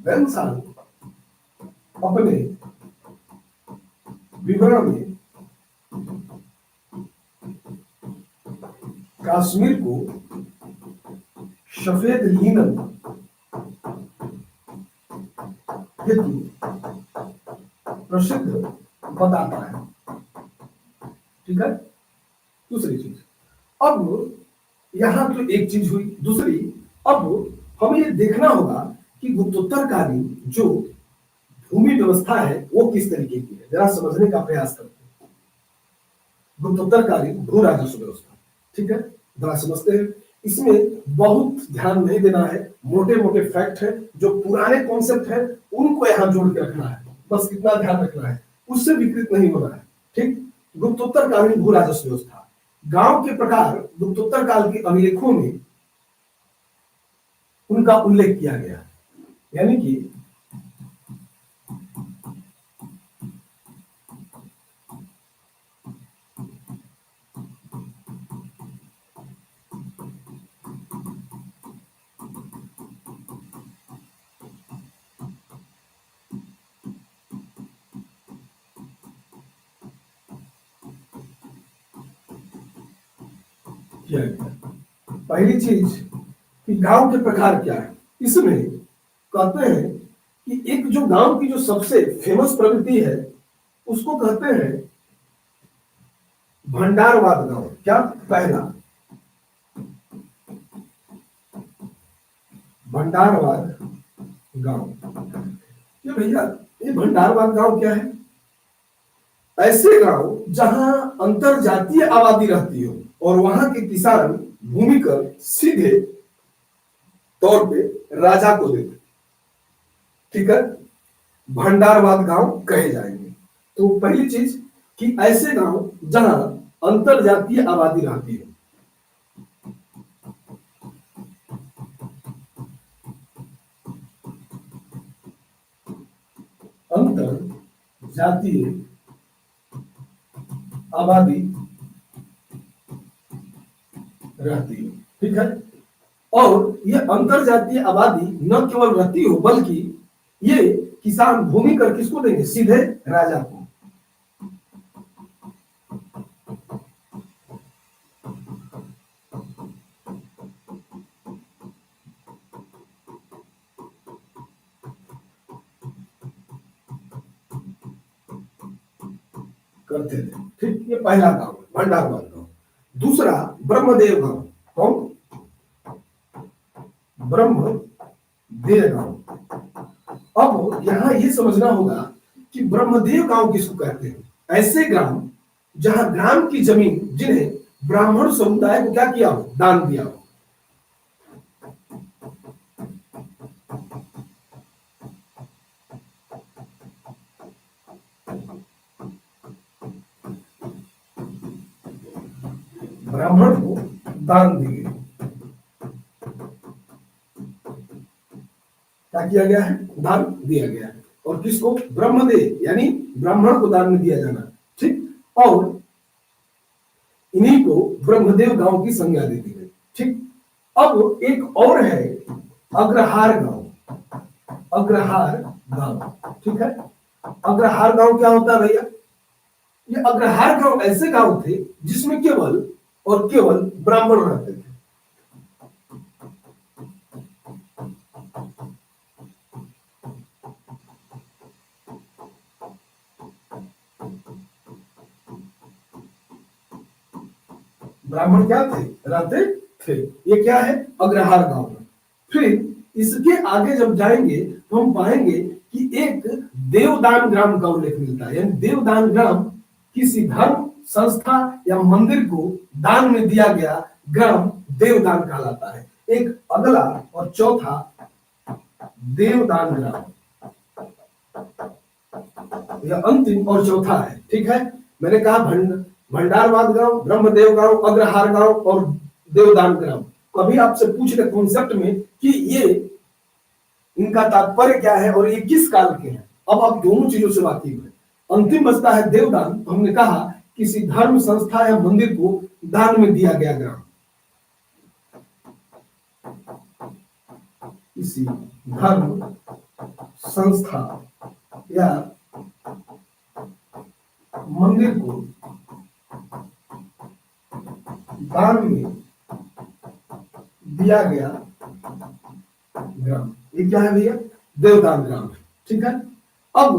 वेन्सान अपने विवरण में कश्मीर को सफेद लिनन हेतु प्रसिद्ध बताता है, ठीक है। दूसरी चीज, अब यहां तो एक चीज हुई। दूसरी, अब हमें ये देखना होगा कि गुप्तोत्तरकालीन जो भूमि व्यवस्था है वो किस तरीके की है, जरा समझने का प्रयास करते हैं। गुप्तोत्तरकालीन भू राजस्व व्यवस्था, ठीक है, जरा समझते हैं। इसमें बहुत ध्यान नहीं देना है, मोटे मोटे फैक्ट है, जो पुराने कॉन्सेप्ट है उनको यहां जोड़ के रखना है, बस इतना ध्यान रखना है, उससे विकृत नहीं होना है, ठीक। गुप्तोत्तरकालीन भू राजस्व व्यवस्था, गांव के प्रकार गुप्तोत्तर काल के अभिलेखों में उनका उल्लेख किया गया, यानी कि किया गया। पहली चीज कि गांव के प्रकार क्या है, इसमें कहते हैं कि एक जो गांव की जो सबसे फेमस प्रवृत्ति है उसको कहते हैं भंडारवाद गांव। क्या? पहला भंडारवाद गांव। ये भैया, ये भंडारवाद गांव क्या है? ऐसे गांव जहां अंतर जातीय आबादी रहती हो और वहां के किसान भूमि कर सीधे तौर पे राजा को देते, ठीक है, भंडारवाद गांव कहे जाएंगे। तो पहली चीज कि ऐसे गांव जहां अंतर जातीय आबादी रहती है, अंतर जातीय आबादी रहती है, ठीक है। और ये अंतर जातीय आबादी न केवल रहती हो बल्कि ये किसान भूमि कर किसको देंगे? सीधे राजा को। करते थे, ठीक। ये पहला गांव भंडारवाद गांव। दूसरा ब्रह्मदेव गांव। कौन? ब्रह्मदेव देय गांव। अब यहां ये समझना होगा कि ब्रह्मदेव गांव किसको कहते हैं? ऐसे ग्राम जहां ग्राम की जमीन जिन्हें ब्राह्मण समुदाय को क्या किया हो? दान दिया हो। ब्राह्मण को दान दी गई। क्या किया गया है? दान दिया गया है। और किसको? ब्रह्मदेव, यानी ब्राह्मण को दान में दिया जाना। ठीक। और इन्हीं को ब्रह्मदेव गांव की संज्ञा दे दी गई। ठीक। अब एक और है अग्रहार गांव। अग्रहार गांव, ठीक है। अग्रहार गांव क्या होता है भैया? ये अग्रहार गांव ऐसे गांव थे जिसमें केवल और केवल ब्राह्मण रहते थे। ब्राह्मण क्या थे? रहते थे। ये क्या है? अग्रहार गांव में। फिर इसके आगे जब जाएंगे तो हम पाएंगे कि एक देवदान ग्राम का उल्लेख मिलता है। यानी देवदान ग्राम किसी धर्म संस्था या मंदिर को दान में दिया गया ग्राम देवदान कहलाता है। एक अगला और चौथा देवदान ग्राम, यह अंतिम और चौथा है। ठीक है। मैंने कहा भंडारवाद गांव, ब्रह्मदेव गांव, अग्रहार गांव और देवदान ग्राम। कभी आपसे पूछ रहे कॉन्सेप्ट में कि ये इनका तात्पर्य क्या है और ये किस काल के हैं, अब आप दोनों चीजों से वाकिफ हैं। अंतिम बचता है देवदान। हमने कहा किसी धर्म संस्था या मंदिर को दान में दिया गया ग्राम। किसी धर्म संस्था या मंदिर को दान में दिया गया ग्राम, ये क्या है भैया? देवदान ग्राम है। ठीक है। अब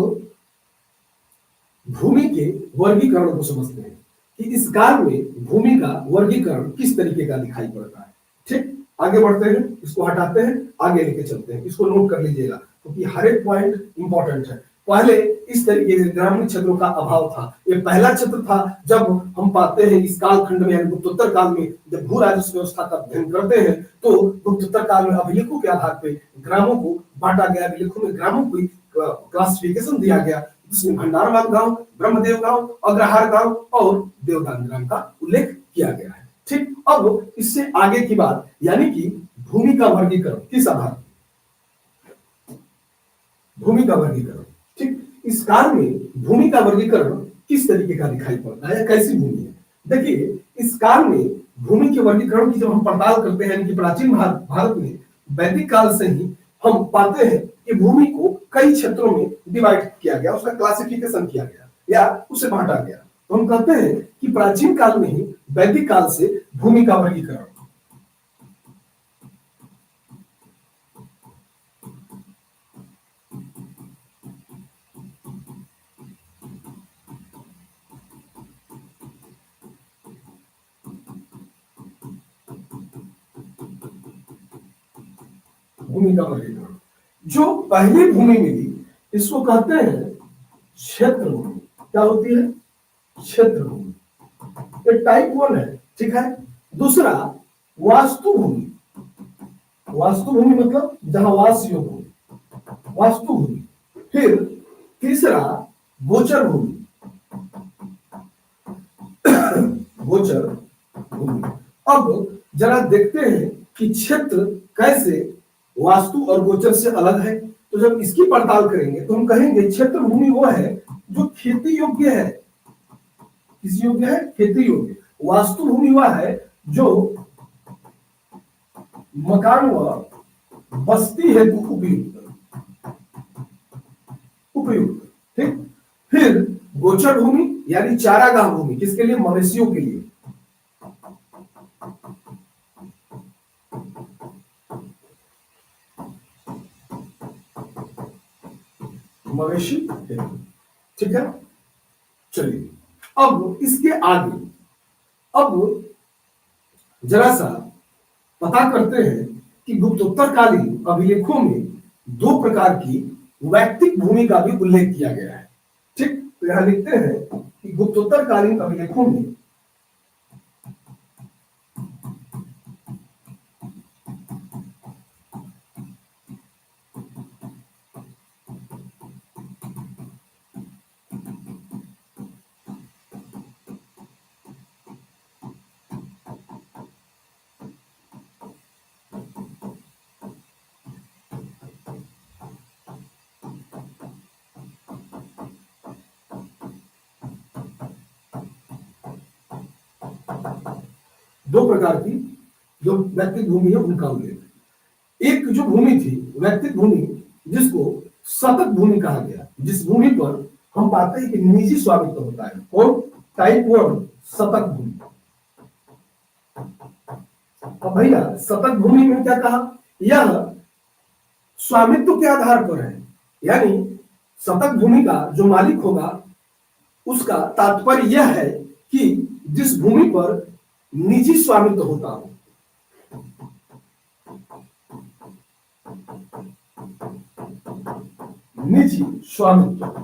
भूमि के वर्गीकरण को समझते हैं कि इस काल में भूमि का वर्गीकरण किस तरीके का दिखाई पड़ता है। ठीक। आगे बढ़ते हैं, इसको हटाते हैं, आगे लेके चलते हैं। इसको नोट कर लीजिएगा क्योंकि हर एक पॉइंट इंपॉर्टेंट है। पहले इस तरीके से ग्रामीण क्षेत्रों का अभाव था। ये पहला क्षेत्र था जब हम पाते हैं इस कालखंड में, यानी गुप्तोत्तर काल में जब भू राजस्व व्यवस्था का अध्ययन करते हैं तो गुप्तोत्तर काल में अभिलेखों के आधार पर ग्रामों को बांटा गया। अभिलेखों में ग्रामों को क्लासिफिकेशन दिया गया जिसमें भंडारवाद गांव, ब्रह्मदेव गांव, अग्रहार गांव और देवदान ग्राम का उल्लेख किया गया है। ठीक। अब इससे आगे की बात, यानी कि भूमि का वर्गीकरण किस आधार? भूमि का वर्गीकरण। ठीक। इस काल में भूमि का वर्गीकरण किस तरीके का दिखाई पड़ता है या कैसी भूमि है? देखिए, इस काल में भूमि के वर्गीकरण की जब हम पड़ताल करते हैं कि प्राचीन भारत में वैदिक काल से ही हम पाते हैं कि भूमि को कई क्षेत्रों में डिवाइड किया गया, उसका क्लासिफिकेशन किया गया या उसे बांटा गया। तो हम कहते हैं कि प्राचीन काल में ही वैदिक काल से भूमि का वर्गीकरण। भूमि का वर्गीकरण, जो पहली भूमि मिली इसको कहते हैं क्षेत्र भूमि। क्या होती है? क्षेत्र भूमि। ये टाइप 1 है। ठीक है। दूसरा वास्तु भूमि। वास्तु भूमि मतलब जहां वास योग्य हो, वास्तु भूमि। फिर तीसरा गोचर भूमि। गोचर भूमि। अब जरा देखते हैं कि क्षेत्र कैसे वास्तु और गोचर से अलग है। तो जब इसकी पड़ताल करेंगे तो हम कहेंगे क्षेत्र भूमि वो है जो खेती योग्य है। किस योग्य है? खेती योग्य। वास्तु भूमि वह है जो मकान व बस्ती हेतु उपयुक्त। ठीक। फिर गोचर भूमि यानी चारागाह भूमि, किसके लिए? मवेशियों के लिए। मवेशी। ठीक है। चलिए, अब इसके आगे अब जरा सा पता करते हैं कि गुप्तोत्तरकालीन अभिलेखों में दो प्रकार की वैयक्तिक भूमि का भी उल्लेख किया गया है। ठीक, तो यहां लिखते हैं कि गुप्तोत्तरकालीन अभिलेखों में दो प्रकार की जो वैयक्तिक भूमि है उनका उल्लेख। एक जो भूमि थी वैयक्तिक भूमि, जिसको शतक भूमि कहा गया, जिस भूमि पर हम पाते हैं कि निजी स्वामित्व होता है। कौन? टाइप 1 शतक भूमि। अब भैया शतक भूमि में क्या कहा? यह स्वामित्व के आधार पर है, यानी शतक भूमि का जो मालिक होगा उसका तात्पर्य यह है कि जिस भूमि पर निजी स्वामित्व होता हो। निजी स्वामित्व,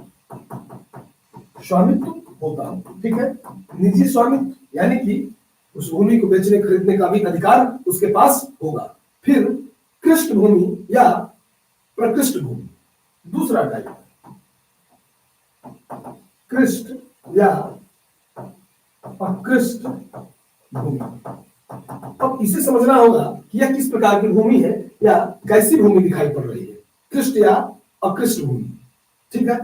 स्वामित्व होता हो, ठीक है। निजी स्वामित्व यानी कि उस भूमि को बेचने खरीदने का भी अधिकार उसके पास होगा। फिर कृष्ण भूमि या प्रकृष्ट भूमि, दूसरा टाइप, कृष्ट या अकृष्ट भूमि। अब इसे समझना होगा कि यह किस प्रकार की भूमि है या कैसी भूमि दिखाई पड़ रही है, कृष्ट या अकृष्ट भूमि, ठीक है।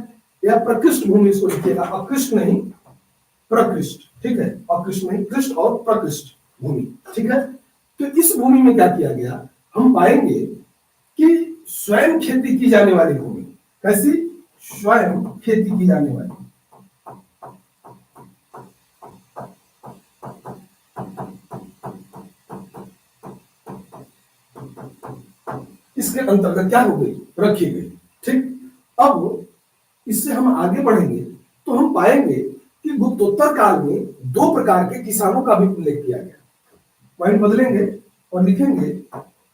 या प्रकृष्ट भूमि इसको लिखिएगा, अकृष्ट नहीं प्रकृष्ट, ठीक है। अकृष्ट नहीं, कृष्ट और प्रकृष्ट भूमि, ठीक है। तो इस भूमि में क्या किया गया, हम पाएंगे कि स्वयं खेती की जाने वाली भूमि। कैसी? स्वयं खेती की जाने वाली। इसके अंतर्गत क्या हो गई? रखी गई, ठीक। अब इससे हम आगे बढ़ेंगे तो हम पाएंगे कि गुप्तोत्तर काल में दो प्रकार के किसानों का भी उल्लेख किया गया। पॉइंट बदलेंगे और लिखेंगे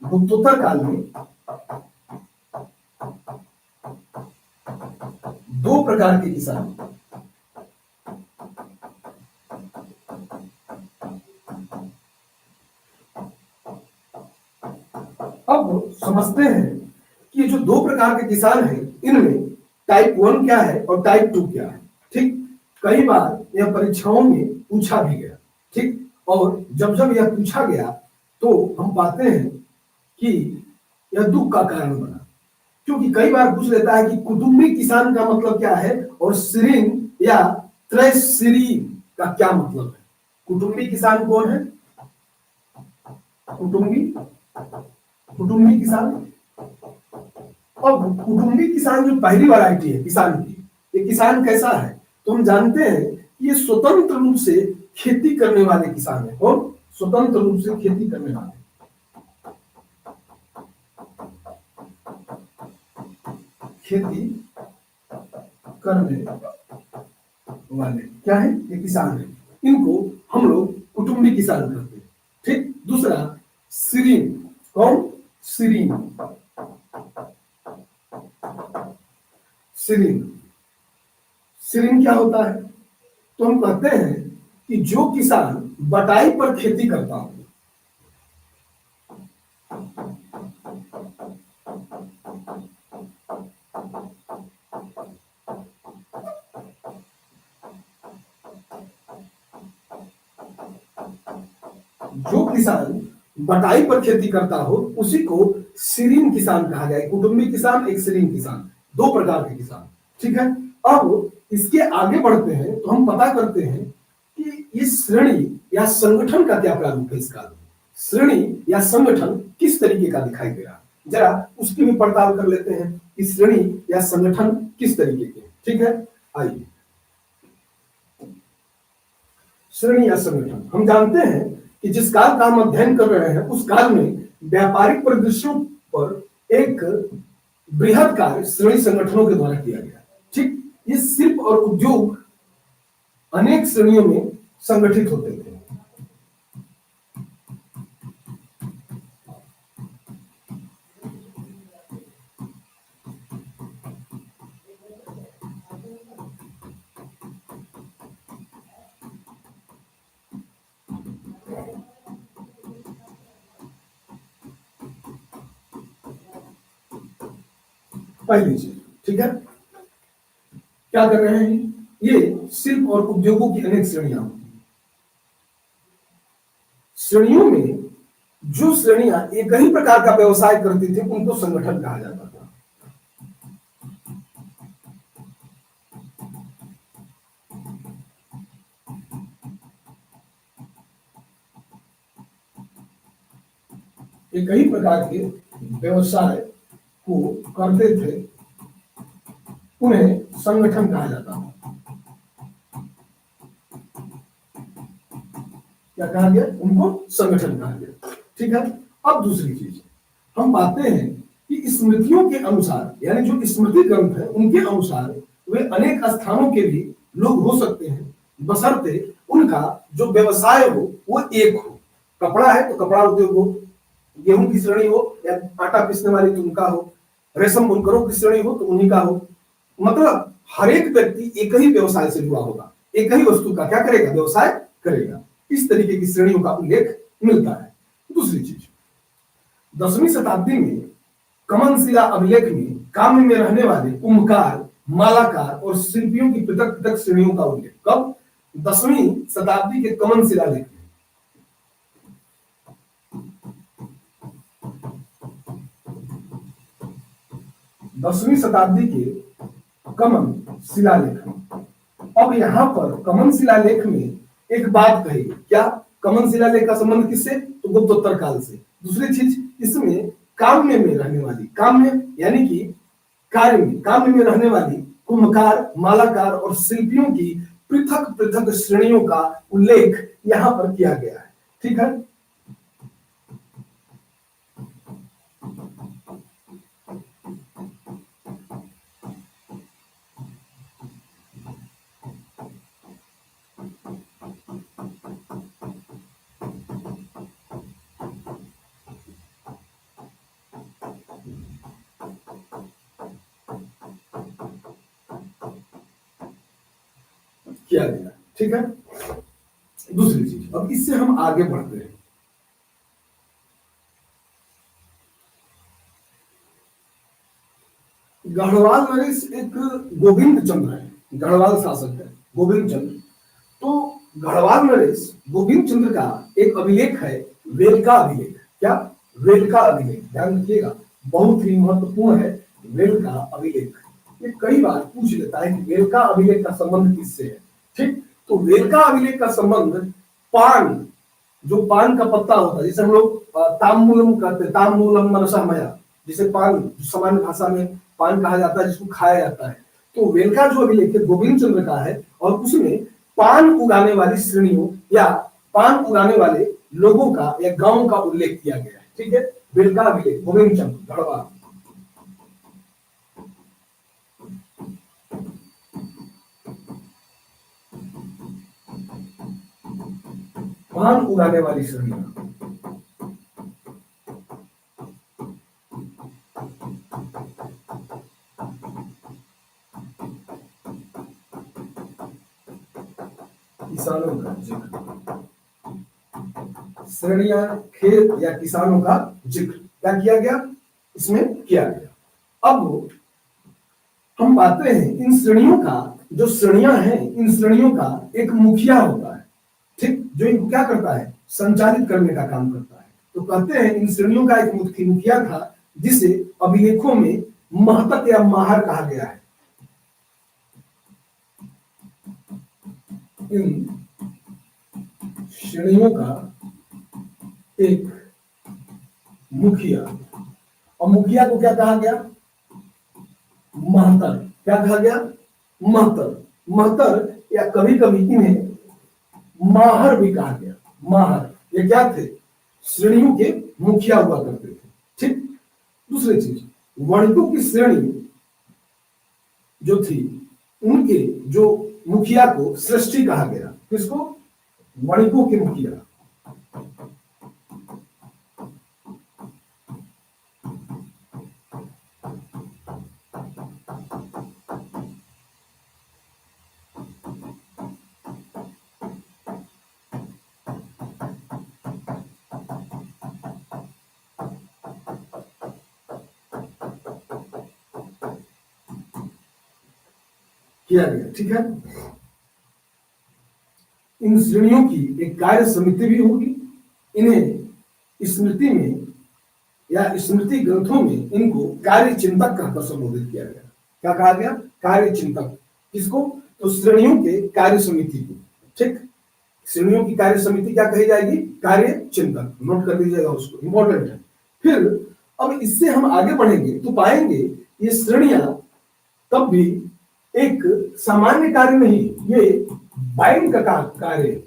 गुप्तोत्तर काल में दो प्रकार के किसान। अब समझते हैं कि ये जो दो प्रकार के किसान हैं इनमें टाइप 1 क्या है और टाइप 2 क्या है, ठीक। कई बार यह परीक्षाओं में पूछा भी गया, ठीक। और जब जब यह पूछा गया तो हम पाते हैं कि यह दुख का कारण बना, क्योंकि कई बार पूछ लेता है कि कुटुंबी किसान का मतलब क्या है और श्रीन या त्रैश्रीन का क्या मतलब है। कुटुंबी किसान कौन है? कुटुंबी, कुटुंबी किसान। अब कुटुंबी किसान जो पहली वैरायटी है किसान की, ये किसान कैसा है? तो हम जानते हैं कि ये स्वतंत्र रूप से खेती करने वाले किसान है। और स्वतंत्र रूप से खेती करने वाले, खेती करने वाले क्या है? ये किसान है। इनको हम लोग कुटुंबी किसान कहते हैं, ठीक। दूसरा श्रीन, कौन? श्रीन, श्रीन, श्रीन क्या होता है? तो हम कहते हैं कि जो किसान बटाई पर खेती करता हो, जो किसान बटाई पर खेती करता हो उसी को श्रीन किसान कहा जाए। कुटुंबी किसान, एक श्रीन किसान, दो प्रकार के किसान, ठीक है। अब इसके आगे बढ़ते हैं तो हम पता करते हैं कि इस श्रेणी या संगठन का क्या प्रारूप है। इसका श्रेणी या संगठन किस तरीके का दिखाई दे रहा, जरा उसकी भी पड़ताल कर लेते हैं कि श्रेणी या संगठन किस तरीके के, ठीक है। आइए, श्रेणी या संगठन, हम जानते हैं कि जिस काल का हम अध्ययन कर रहे हैं उस काल में व्यापारिक परिदृश्यों पर एक बृहद कार्य श्रेणी संगठनों के द्वारा किया गया, ठीक। ये शिल्प और उद्योग अनेक श्रेणियों में संगठित होते थे। पहली चीज, ठीक है। क्या कर रहे हैं, ये शिल्प और उद्योगों की अनेक श्रेणियां होती हैं। श्रेणियों में जो श्रेणियां एक ही प्रकार का व्यवसाय करती थी उनको संगठन कहा जाता था। एक ही प्रकार के व्यवसाय को करते थे उन्हें संगठन कहा जाता था। क्या कहा गया, उनको संगठन कहा गया, ठीक है। अब दूसरी चीज हम पाते हैं कि स्मृतियों के अनुसार, यानी जो स्मृति ग्रंथ है उनके अनुसार वे अनेक स्थानों के भी लोग हो सकते हैं, बशर्ते उनका जो व्यवसाय हो वो एक हो। कपड़ा है तो कपड़ा उद्योग हो, गेहूं की श्रेणी हो या आटा पीसने वाली तो उनका हो, रेशम बुनकरों की श्रेणी हो तो उन्हीं का हो। मतलब हर एक व्यक्ति एक ही व्यवसाय से जुड़ा होगा, एक ही वस्तु का क्या करेगा, व्यवसाय करेगा। इस तरीके की श्रेणियों का उल्लेख मिलता है। दूसरी चीज, 10वीं शताब्दी में कमन शिला अभिलेख में काम्य में रहने वाले कुम्भकार, मालाकार और शिल्पियों की पृथक पृथक श्रेणियों का उल्लेख कब, 10वीं शताब्दी के कमन शिलालेख में। 10वीं शताब्दी के कमन शिलालेख में। अब यहां पर कमन शिलालेख में एक बात कही, क्या, कमन शिलालेख का संबंध किससे, तो गुप्तोत्तर काल से। दूसरी चीज, इसमें काम्य में रहने वाली, काम्य यानी कि कार्य में, काम्य में रहने वाली कुम्भकार, मालाकार और शिल्पियों की पृथक पृथक श्रेणियों का उल्लेख यहां पर किया गया है, ठीक है। किया गया, ठीक है। दूसरी चीज, अब इससे हम आगे बढ़ते हैं। गढ़वाल नरेश एक गोविंद चंद्र है, गढ़वाल शासक है गोविंद चंद्र। तो गढ़वाल नरेश गोविंद चंद्र का एक अभिलेख है, वेलका अभिलेख। क्या, वेलका अभिलेख, ध्यान रखिएगा, बहुत ही महत्वपूर्ण है वेलका अभिलेख। ये कई बार पूछ लेता है कि वेलका अभिलेख का संबंध किससे है, ठीक। तो वेलका अभिलेख का संबंध पान, जो पान का पत्ता होता है, जिसे हम लोग ताम्बूलम कहते हैं, ताम्बूलम मनसामया, जिसे पान सामान्य भाषा में पान कहा जाता है, जिसको खाया जाता है। तो वेलका जो अभिलेख है गोविंद चंद्र का है, और उसमें पान उगाने वाली श्रेणियों या पान उगाने वाले लोगों का या गांव का उल्लेख किया गया है, ठीक है। वेलका अभिलेख गोविंद चंद्र गढ़वाल। पान उगाने वाली श्रेणियां, किसानों का जिक्र, श्रेणियां खेत या किसानों का जिक्र क्या किया गया, इसमें किया गया। अब हम पाते हैं इन श्रेणियों का, जो श्रेणियां हैं इन श्रेणियों का एक मुखिया होता है, ठीक, जो इनको क्या करता है, संचालित करने का काम करता है। तो कहते हैं इन श्रेणियों का एक मुखिया था, जिसे अभिलेखों में महतक या माहर कहा गया है। इन श्रेणियों का एक मुखिया, और मुखिया को क्या कहा गया, महतर। क्या कहा गया, महतर। महतर या कभी कभी इन्हें माहर भी कहा गया। माहर ये क्या थे, श्रेणियों के मुखिया हुआ करते थे, ठीक। दूसरी चीज, वणिकों की श्रेणी जो थी, उनके जो मुखिया को सृष्टि कहा गया। किसको, वणिकों के मुखिया। किया गया। ठीक है, इन श्रेणियों की एक कार्य समिति भी होगी। इन्हें स्मृति में या स्मृति ग्रंथों में इनको कार्य चिंतक कहकर संबोधित किया गया। क्या कहा गया? कार्य चिंतक। किसको? तो श्रेणियों के कार्य समिति को। ठीक, श्रेणियों की कार्य समिति क्या कही जाएगी? कार्य चिंतक। नोट कर लीजिएगा उसको, इंपॉर्टेंट है। फिर अब इससे हम आगे बढ़ेंगे तो पाएंगे ये श्रेणियां तब भी एक सामान्य कार्य नहीं, ये बैंक का कार्य,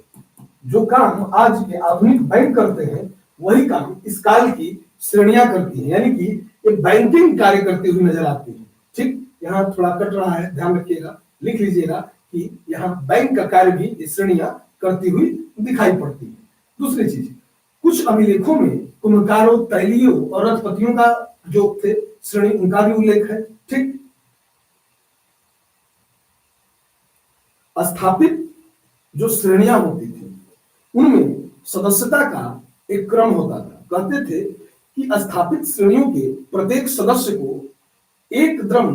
जो काम आज के आधुनिक बैंक करते हैं वही काम इस काल की श्रेणियां करती हैं, यानी कि ये बैंकिंग कार्य करती हुई नजर आती है। ठीक, यहाँ थोड़ा कट रहा है, ध्यान रखिएगा, लिख लीजिएगा कि यहाँ बैंक का कार्य भी ये श्रेणियां करती हुई दिखाई पड़ती है। दूसरी चीज, कुछ अभिलेखों में कुम्भकारों, तैलियों और रथपतियों का जो थे श्रेणी, उनका भी उल्लेख है। ठीक, स्थापित जो श्रेणियां होती थी उनमें सदस्यता का एक क्रम होता था। कहते थे कि स्थापित श्रेणियों के प्रत्येक सदस्य को 1 द्रम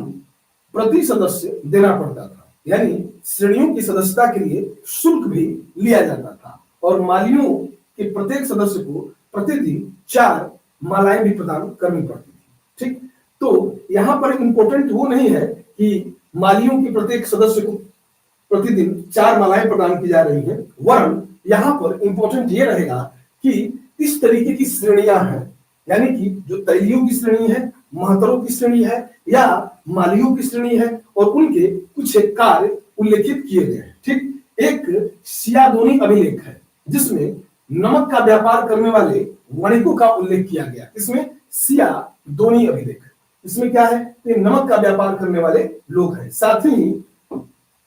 प्रति सदस्य देना पड़ता था, यानी श्रेणियों की सदस्यता के लिए शुल्क भी लिया जाता था, और मालियों के प्रत्येक सदस्य को प्रतिदिन 4 मालाएं भी प्रदान करनी पड़ती थी। ठीक, तो यहां पर इंपॉर्टेंट वो नहीं है कि मालियों के प्रत्येक सदस्य को प्रतिदिन 4 मालाएं प्रदान की जा रही हैं, वरन यहां पर इंपॉर्टेंट ये रहेगा कि इस तरीके की श्रेणियां हैं, यानी कि जो तैलियों की श्रेणी है, महतरों की श्रेणी है या मालियों की श्रेणी है, और उनके कुछ कार्य उल्लेखित किए गए हैं। ठीक, एक सियादोनी अभिलेख है जिसमें नमक का व्यापार करने वाले वणिकों का उल्लेख किया गया। इसमें सियादोनी अभिलेख, इसमें क्या है? ये नमक का व्यापार करने वाले लोग हैं। साथ ही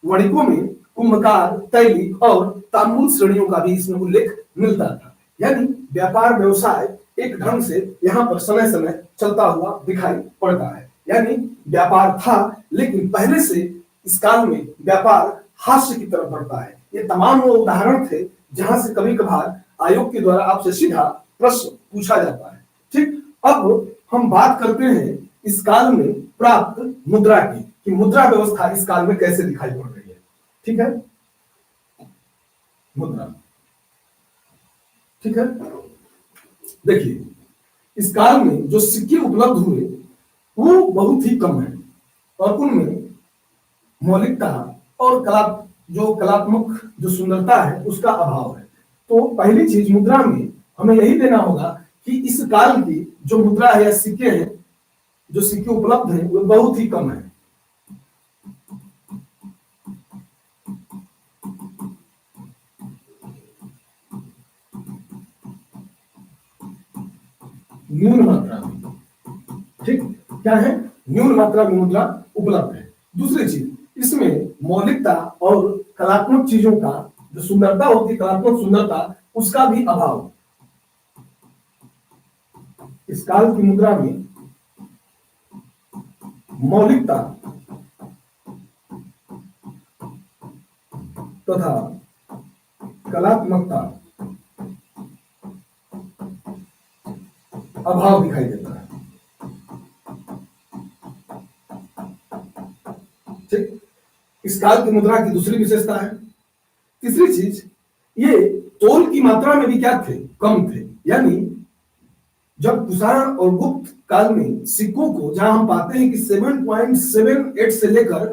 वणिकों में कुंभकार, तैली और तांबुल श्रेणियों का भी इसमें उल्लेख मिलता था, यानी व्यापार व्यवसाय एक ढंग से यहाँ पर समय समय चलता हुआ दिखाई पड़ता है। यानी व्यापार था, लेकिन पहले से इस काल में व्यापार हास्य की तरफ बढ़ता है। ये तमाम वो उदाहरण थे जहां से कभी कभार आयोग के द्वारा आपसे सीधा प्रश्न पूछा जाता है। ठीक, अब हम बात करते हैं इस काल में प्राप्त मुद्रा की, कि मुद्रा व्यवस्था इस काल में कैसे दिखाई पड़ रही है। ठीक है, मुद्रा, ठीक है, देखिए इस काल में जो सिक्के उपलब्ध हुए वो बहुत ही कम है, और उनमें मौलिकता और कलात्मक जो सुंदरता है उसका अभाव है। तो पहली चीज मुद्रा में हमें यही देना होगा कि इस काल की जो मुद्रा है या सिक्के हैं, जो सिक्के उपलब्ध हैं वो बहुत ही कम है। न्यून मात्रा में, ठीक, क्या है? न्यून मात्रा में मुद्रा उपलब्ध है। दूसरी चीज, इसमें मौलिकता और कलात्मक चीजों का जो सुंदरता होती है, कलात्मक सुंदरता, उसका भी अभाव। इस काल की मुद्रा में मौलिकता तथा कलात्मकता अभाव दिखाई देता है। ठीक, इस काल की मुद्रा की दूसरी विशेषता है। तीसरी चीज, ये तोल की मात्रा में भी क्या थे? कम थे। यानी जब कुषाण और गुप्त काल में सिक्कों को, जहां हम पाते हैं कि 7.78 से लेकर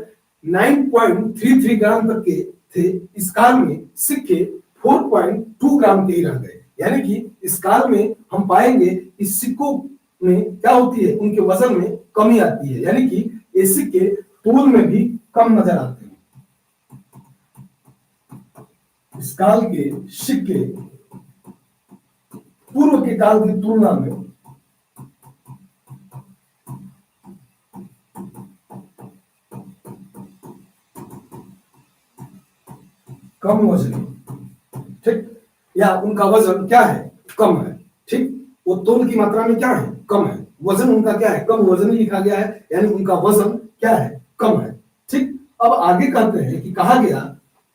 9.33 ग्राम तक के थे, इस काल में सिक्के 4.2 ग्राम के ही रह गए। यानी कि इस काल में हम पाएंगे इस सिक्कों में क्या होती है? उनके वजन में कमी आती है, यानी कि ये सिक्के तोल में भी कम नजर आते हैं। इस काल के सिक्के पूर्व के काल की तुलना में कम वजन, ठीक, या उनका वजन क्या है? कम है। ठीक, वो तोल की मात्रा में क्या है? कम है। वजन उनका क्या है? कम वजन ही लिखा गया है, यानी उनका वजन क्या है? कम है। ठीक, अब आगे कहते हैं कि कहा गया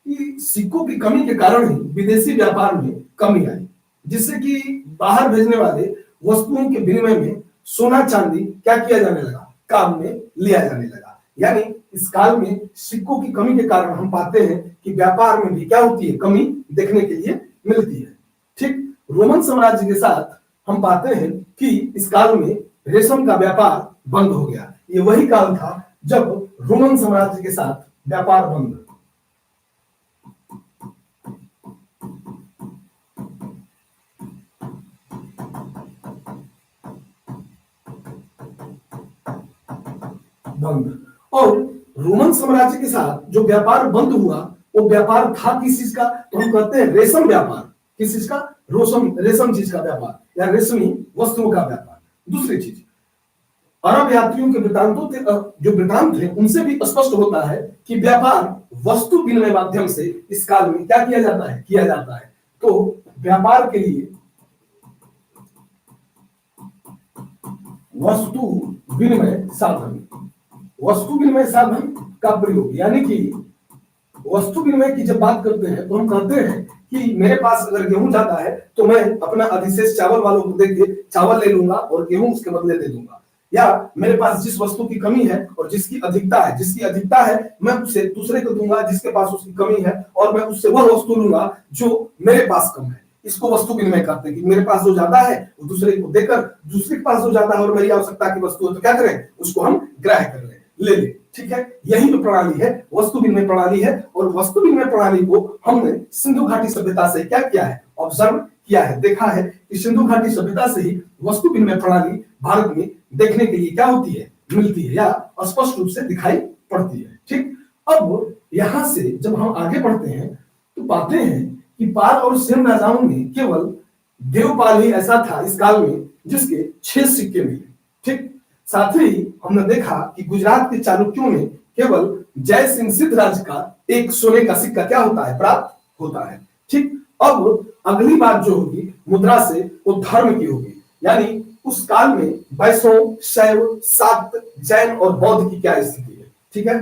कि सिक्कों की कमी के कारण ही विदेशी व्यापार में कमी आई, जिससे कि बाहर भेजने वाले वस्तुओं के विनिमय में सोना चांदी क्या किया जाने लगा? काम में लिया जाने लगा। यानी इस काल में सिक्कों की कमी के कारण हम पाते हैं कि व्यापार में भी क्या होती है, कमी देखने के लिए मिलती है। ठीक रोमन साम्राज्य के साथ हम पाते हैं कि इस काल में रेशम का व्यापार बंद हो गया। ये वही काल था जब रोमन साम्राज्य के साथ व्यापार बंद बंद और रोमन साम्राज्य के साथ जो व्यापार बंद हुआ वो व्यापार था किस चीज का, तो हम कहते हैं रेशम व्यापार। किस चीज का, रेशम चीज का व्यापार या रेशमी वस्तुओं का व्यापार। दूसरी चीज, अरब यात्रियों के वृतांतों के जो वृतांत थे उनसे भी स्पष्ट होता है कि व्यापार वस्तु विनिमय माध्यम से इस काल में क्या किया जाता है। तो व्यापार के लिए वस्तु विनिमय साधन का प्रयोग, यानी कि वस्तु विनिमय की जब बात करते हैं तो हम कहते हैं कि मेरे पास अगर गेहूं जाता है तो मैं अपना अधिशेष चावल वालों को देके चावल ले लूंगा और गेहूं उसके बदले दे दूंगा। या मेरे पास जिस वस्तु की कमी है और जिसकी अधिकता है मैं उससे दूसरे को दूंगा जिसके पास उसकी कमी है, और मैं उससे वह वस्तु लूंगा जो मेरे पास कम है। इसको वस्तु विनिमय कहते हैं कि मेरे पास जो ज्यादा है वो दूसरे को देकर, दूसरे के पास जो ज्यादा है और मेरी आवश्यकता की वस्तु है तो क्या करें, उसको हम ग्रह कर ले ले। ठीक है, यही तो प्रणाली है, वस्तु विनिमय प्रणाली है। और वस्तु विनिमय प्रणाली को हमने सिंधु घाटी सभ्यता से क्या किया है, ऑब्जर्व किया है, देखा है कि सिंधु घाटी सभ्यता से ही वस्तु विनिमय प्रणाली भारत में देखने के लिए क्या होती है, मिलती है या स्पष्ट रूप से दिखाई पड़ती है। ठीक, अब यहां से जब हम आगे बढ़ते हैं तो पाते हैं कि पाल और सेन राजाओं में केवल देवपाल ही ऐसा था इस काल में जिसके 6 सिक्के मिले। ठीक, साथ ही हमने देखा कि गुजरात के चालुक्यों में केवल जय सिंह सिद्धराज का एक सोने का सिक्का क्या होता है, प्राप्त होता है। ठीक, अब अगली बात जो होगी मुद्रा से वो धर्म की होगी, यानी उस काल में वैष्णव, शैव, शाक्त, जैन और बौद्ध की क्या स्थिति है। ठीक है,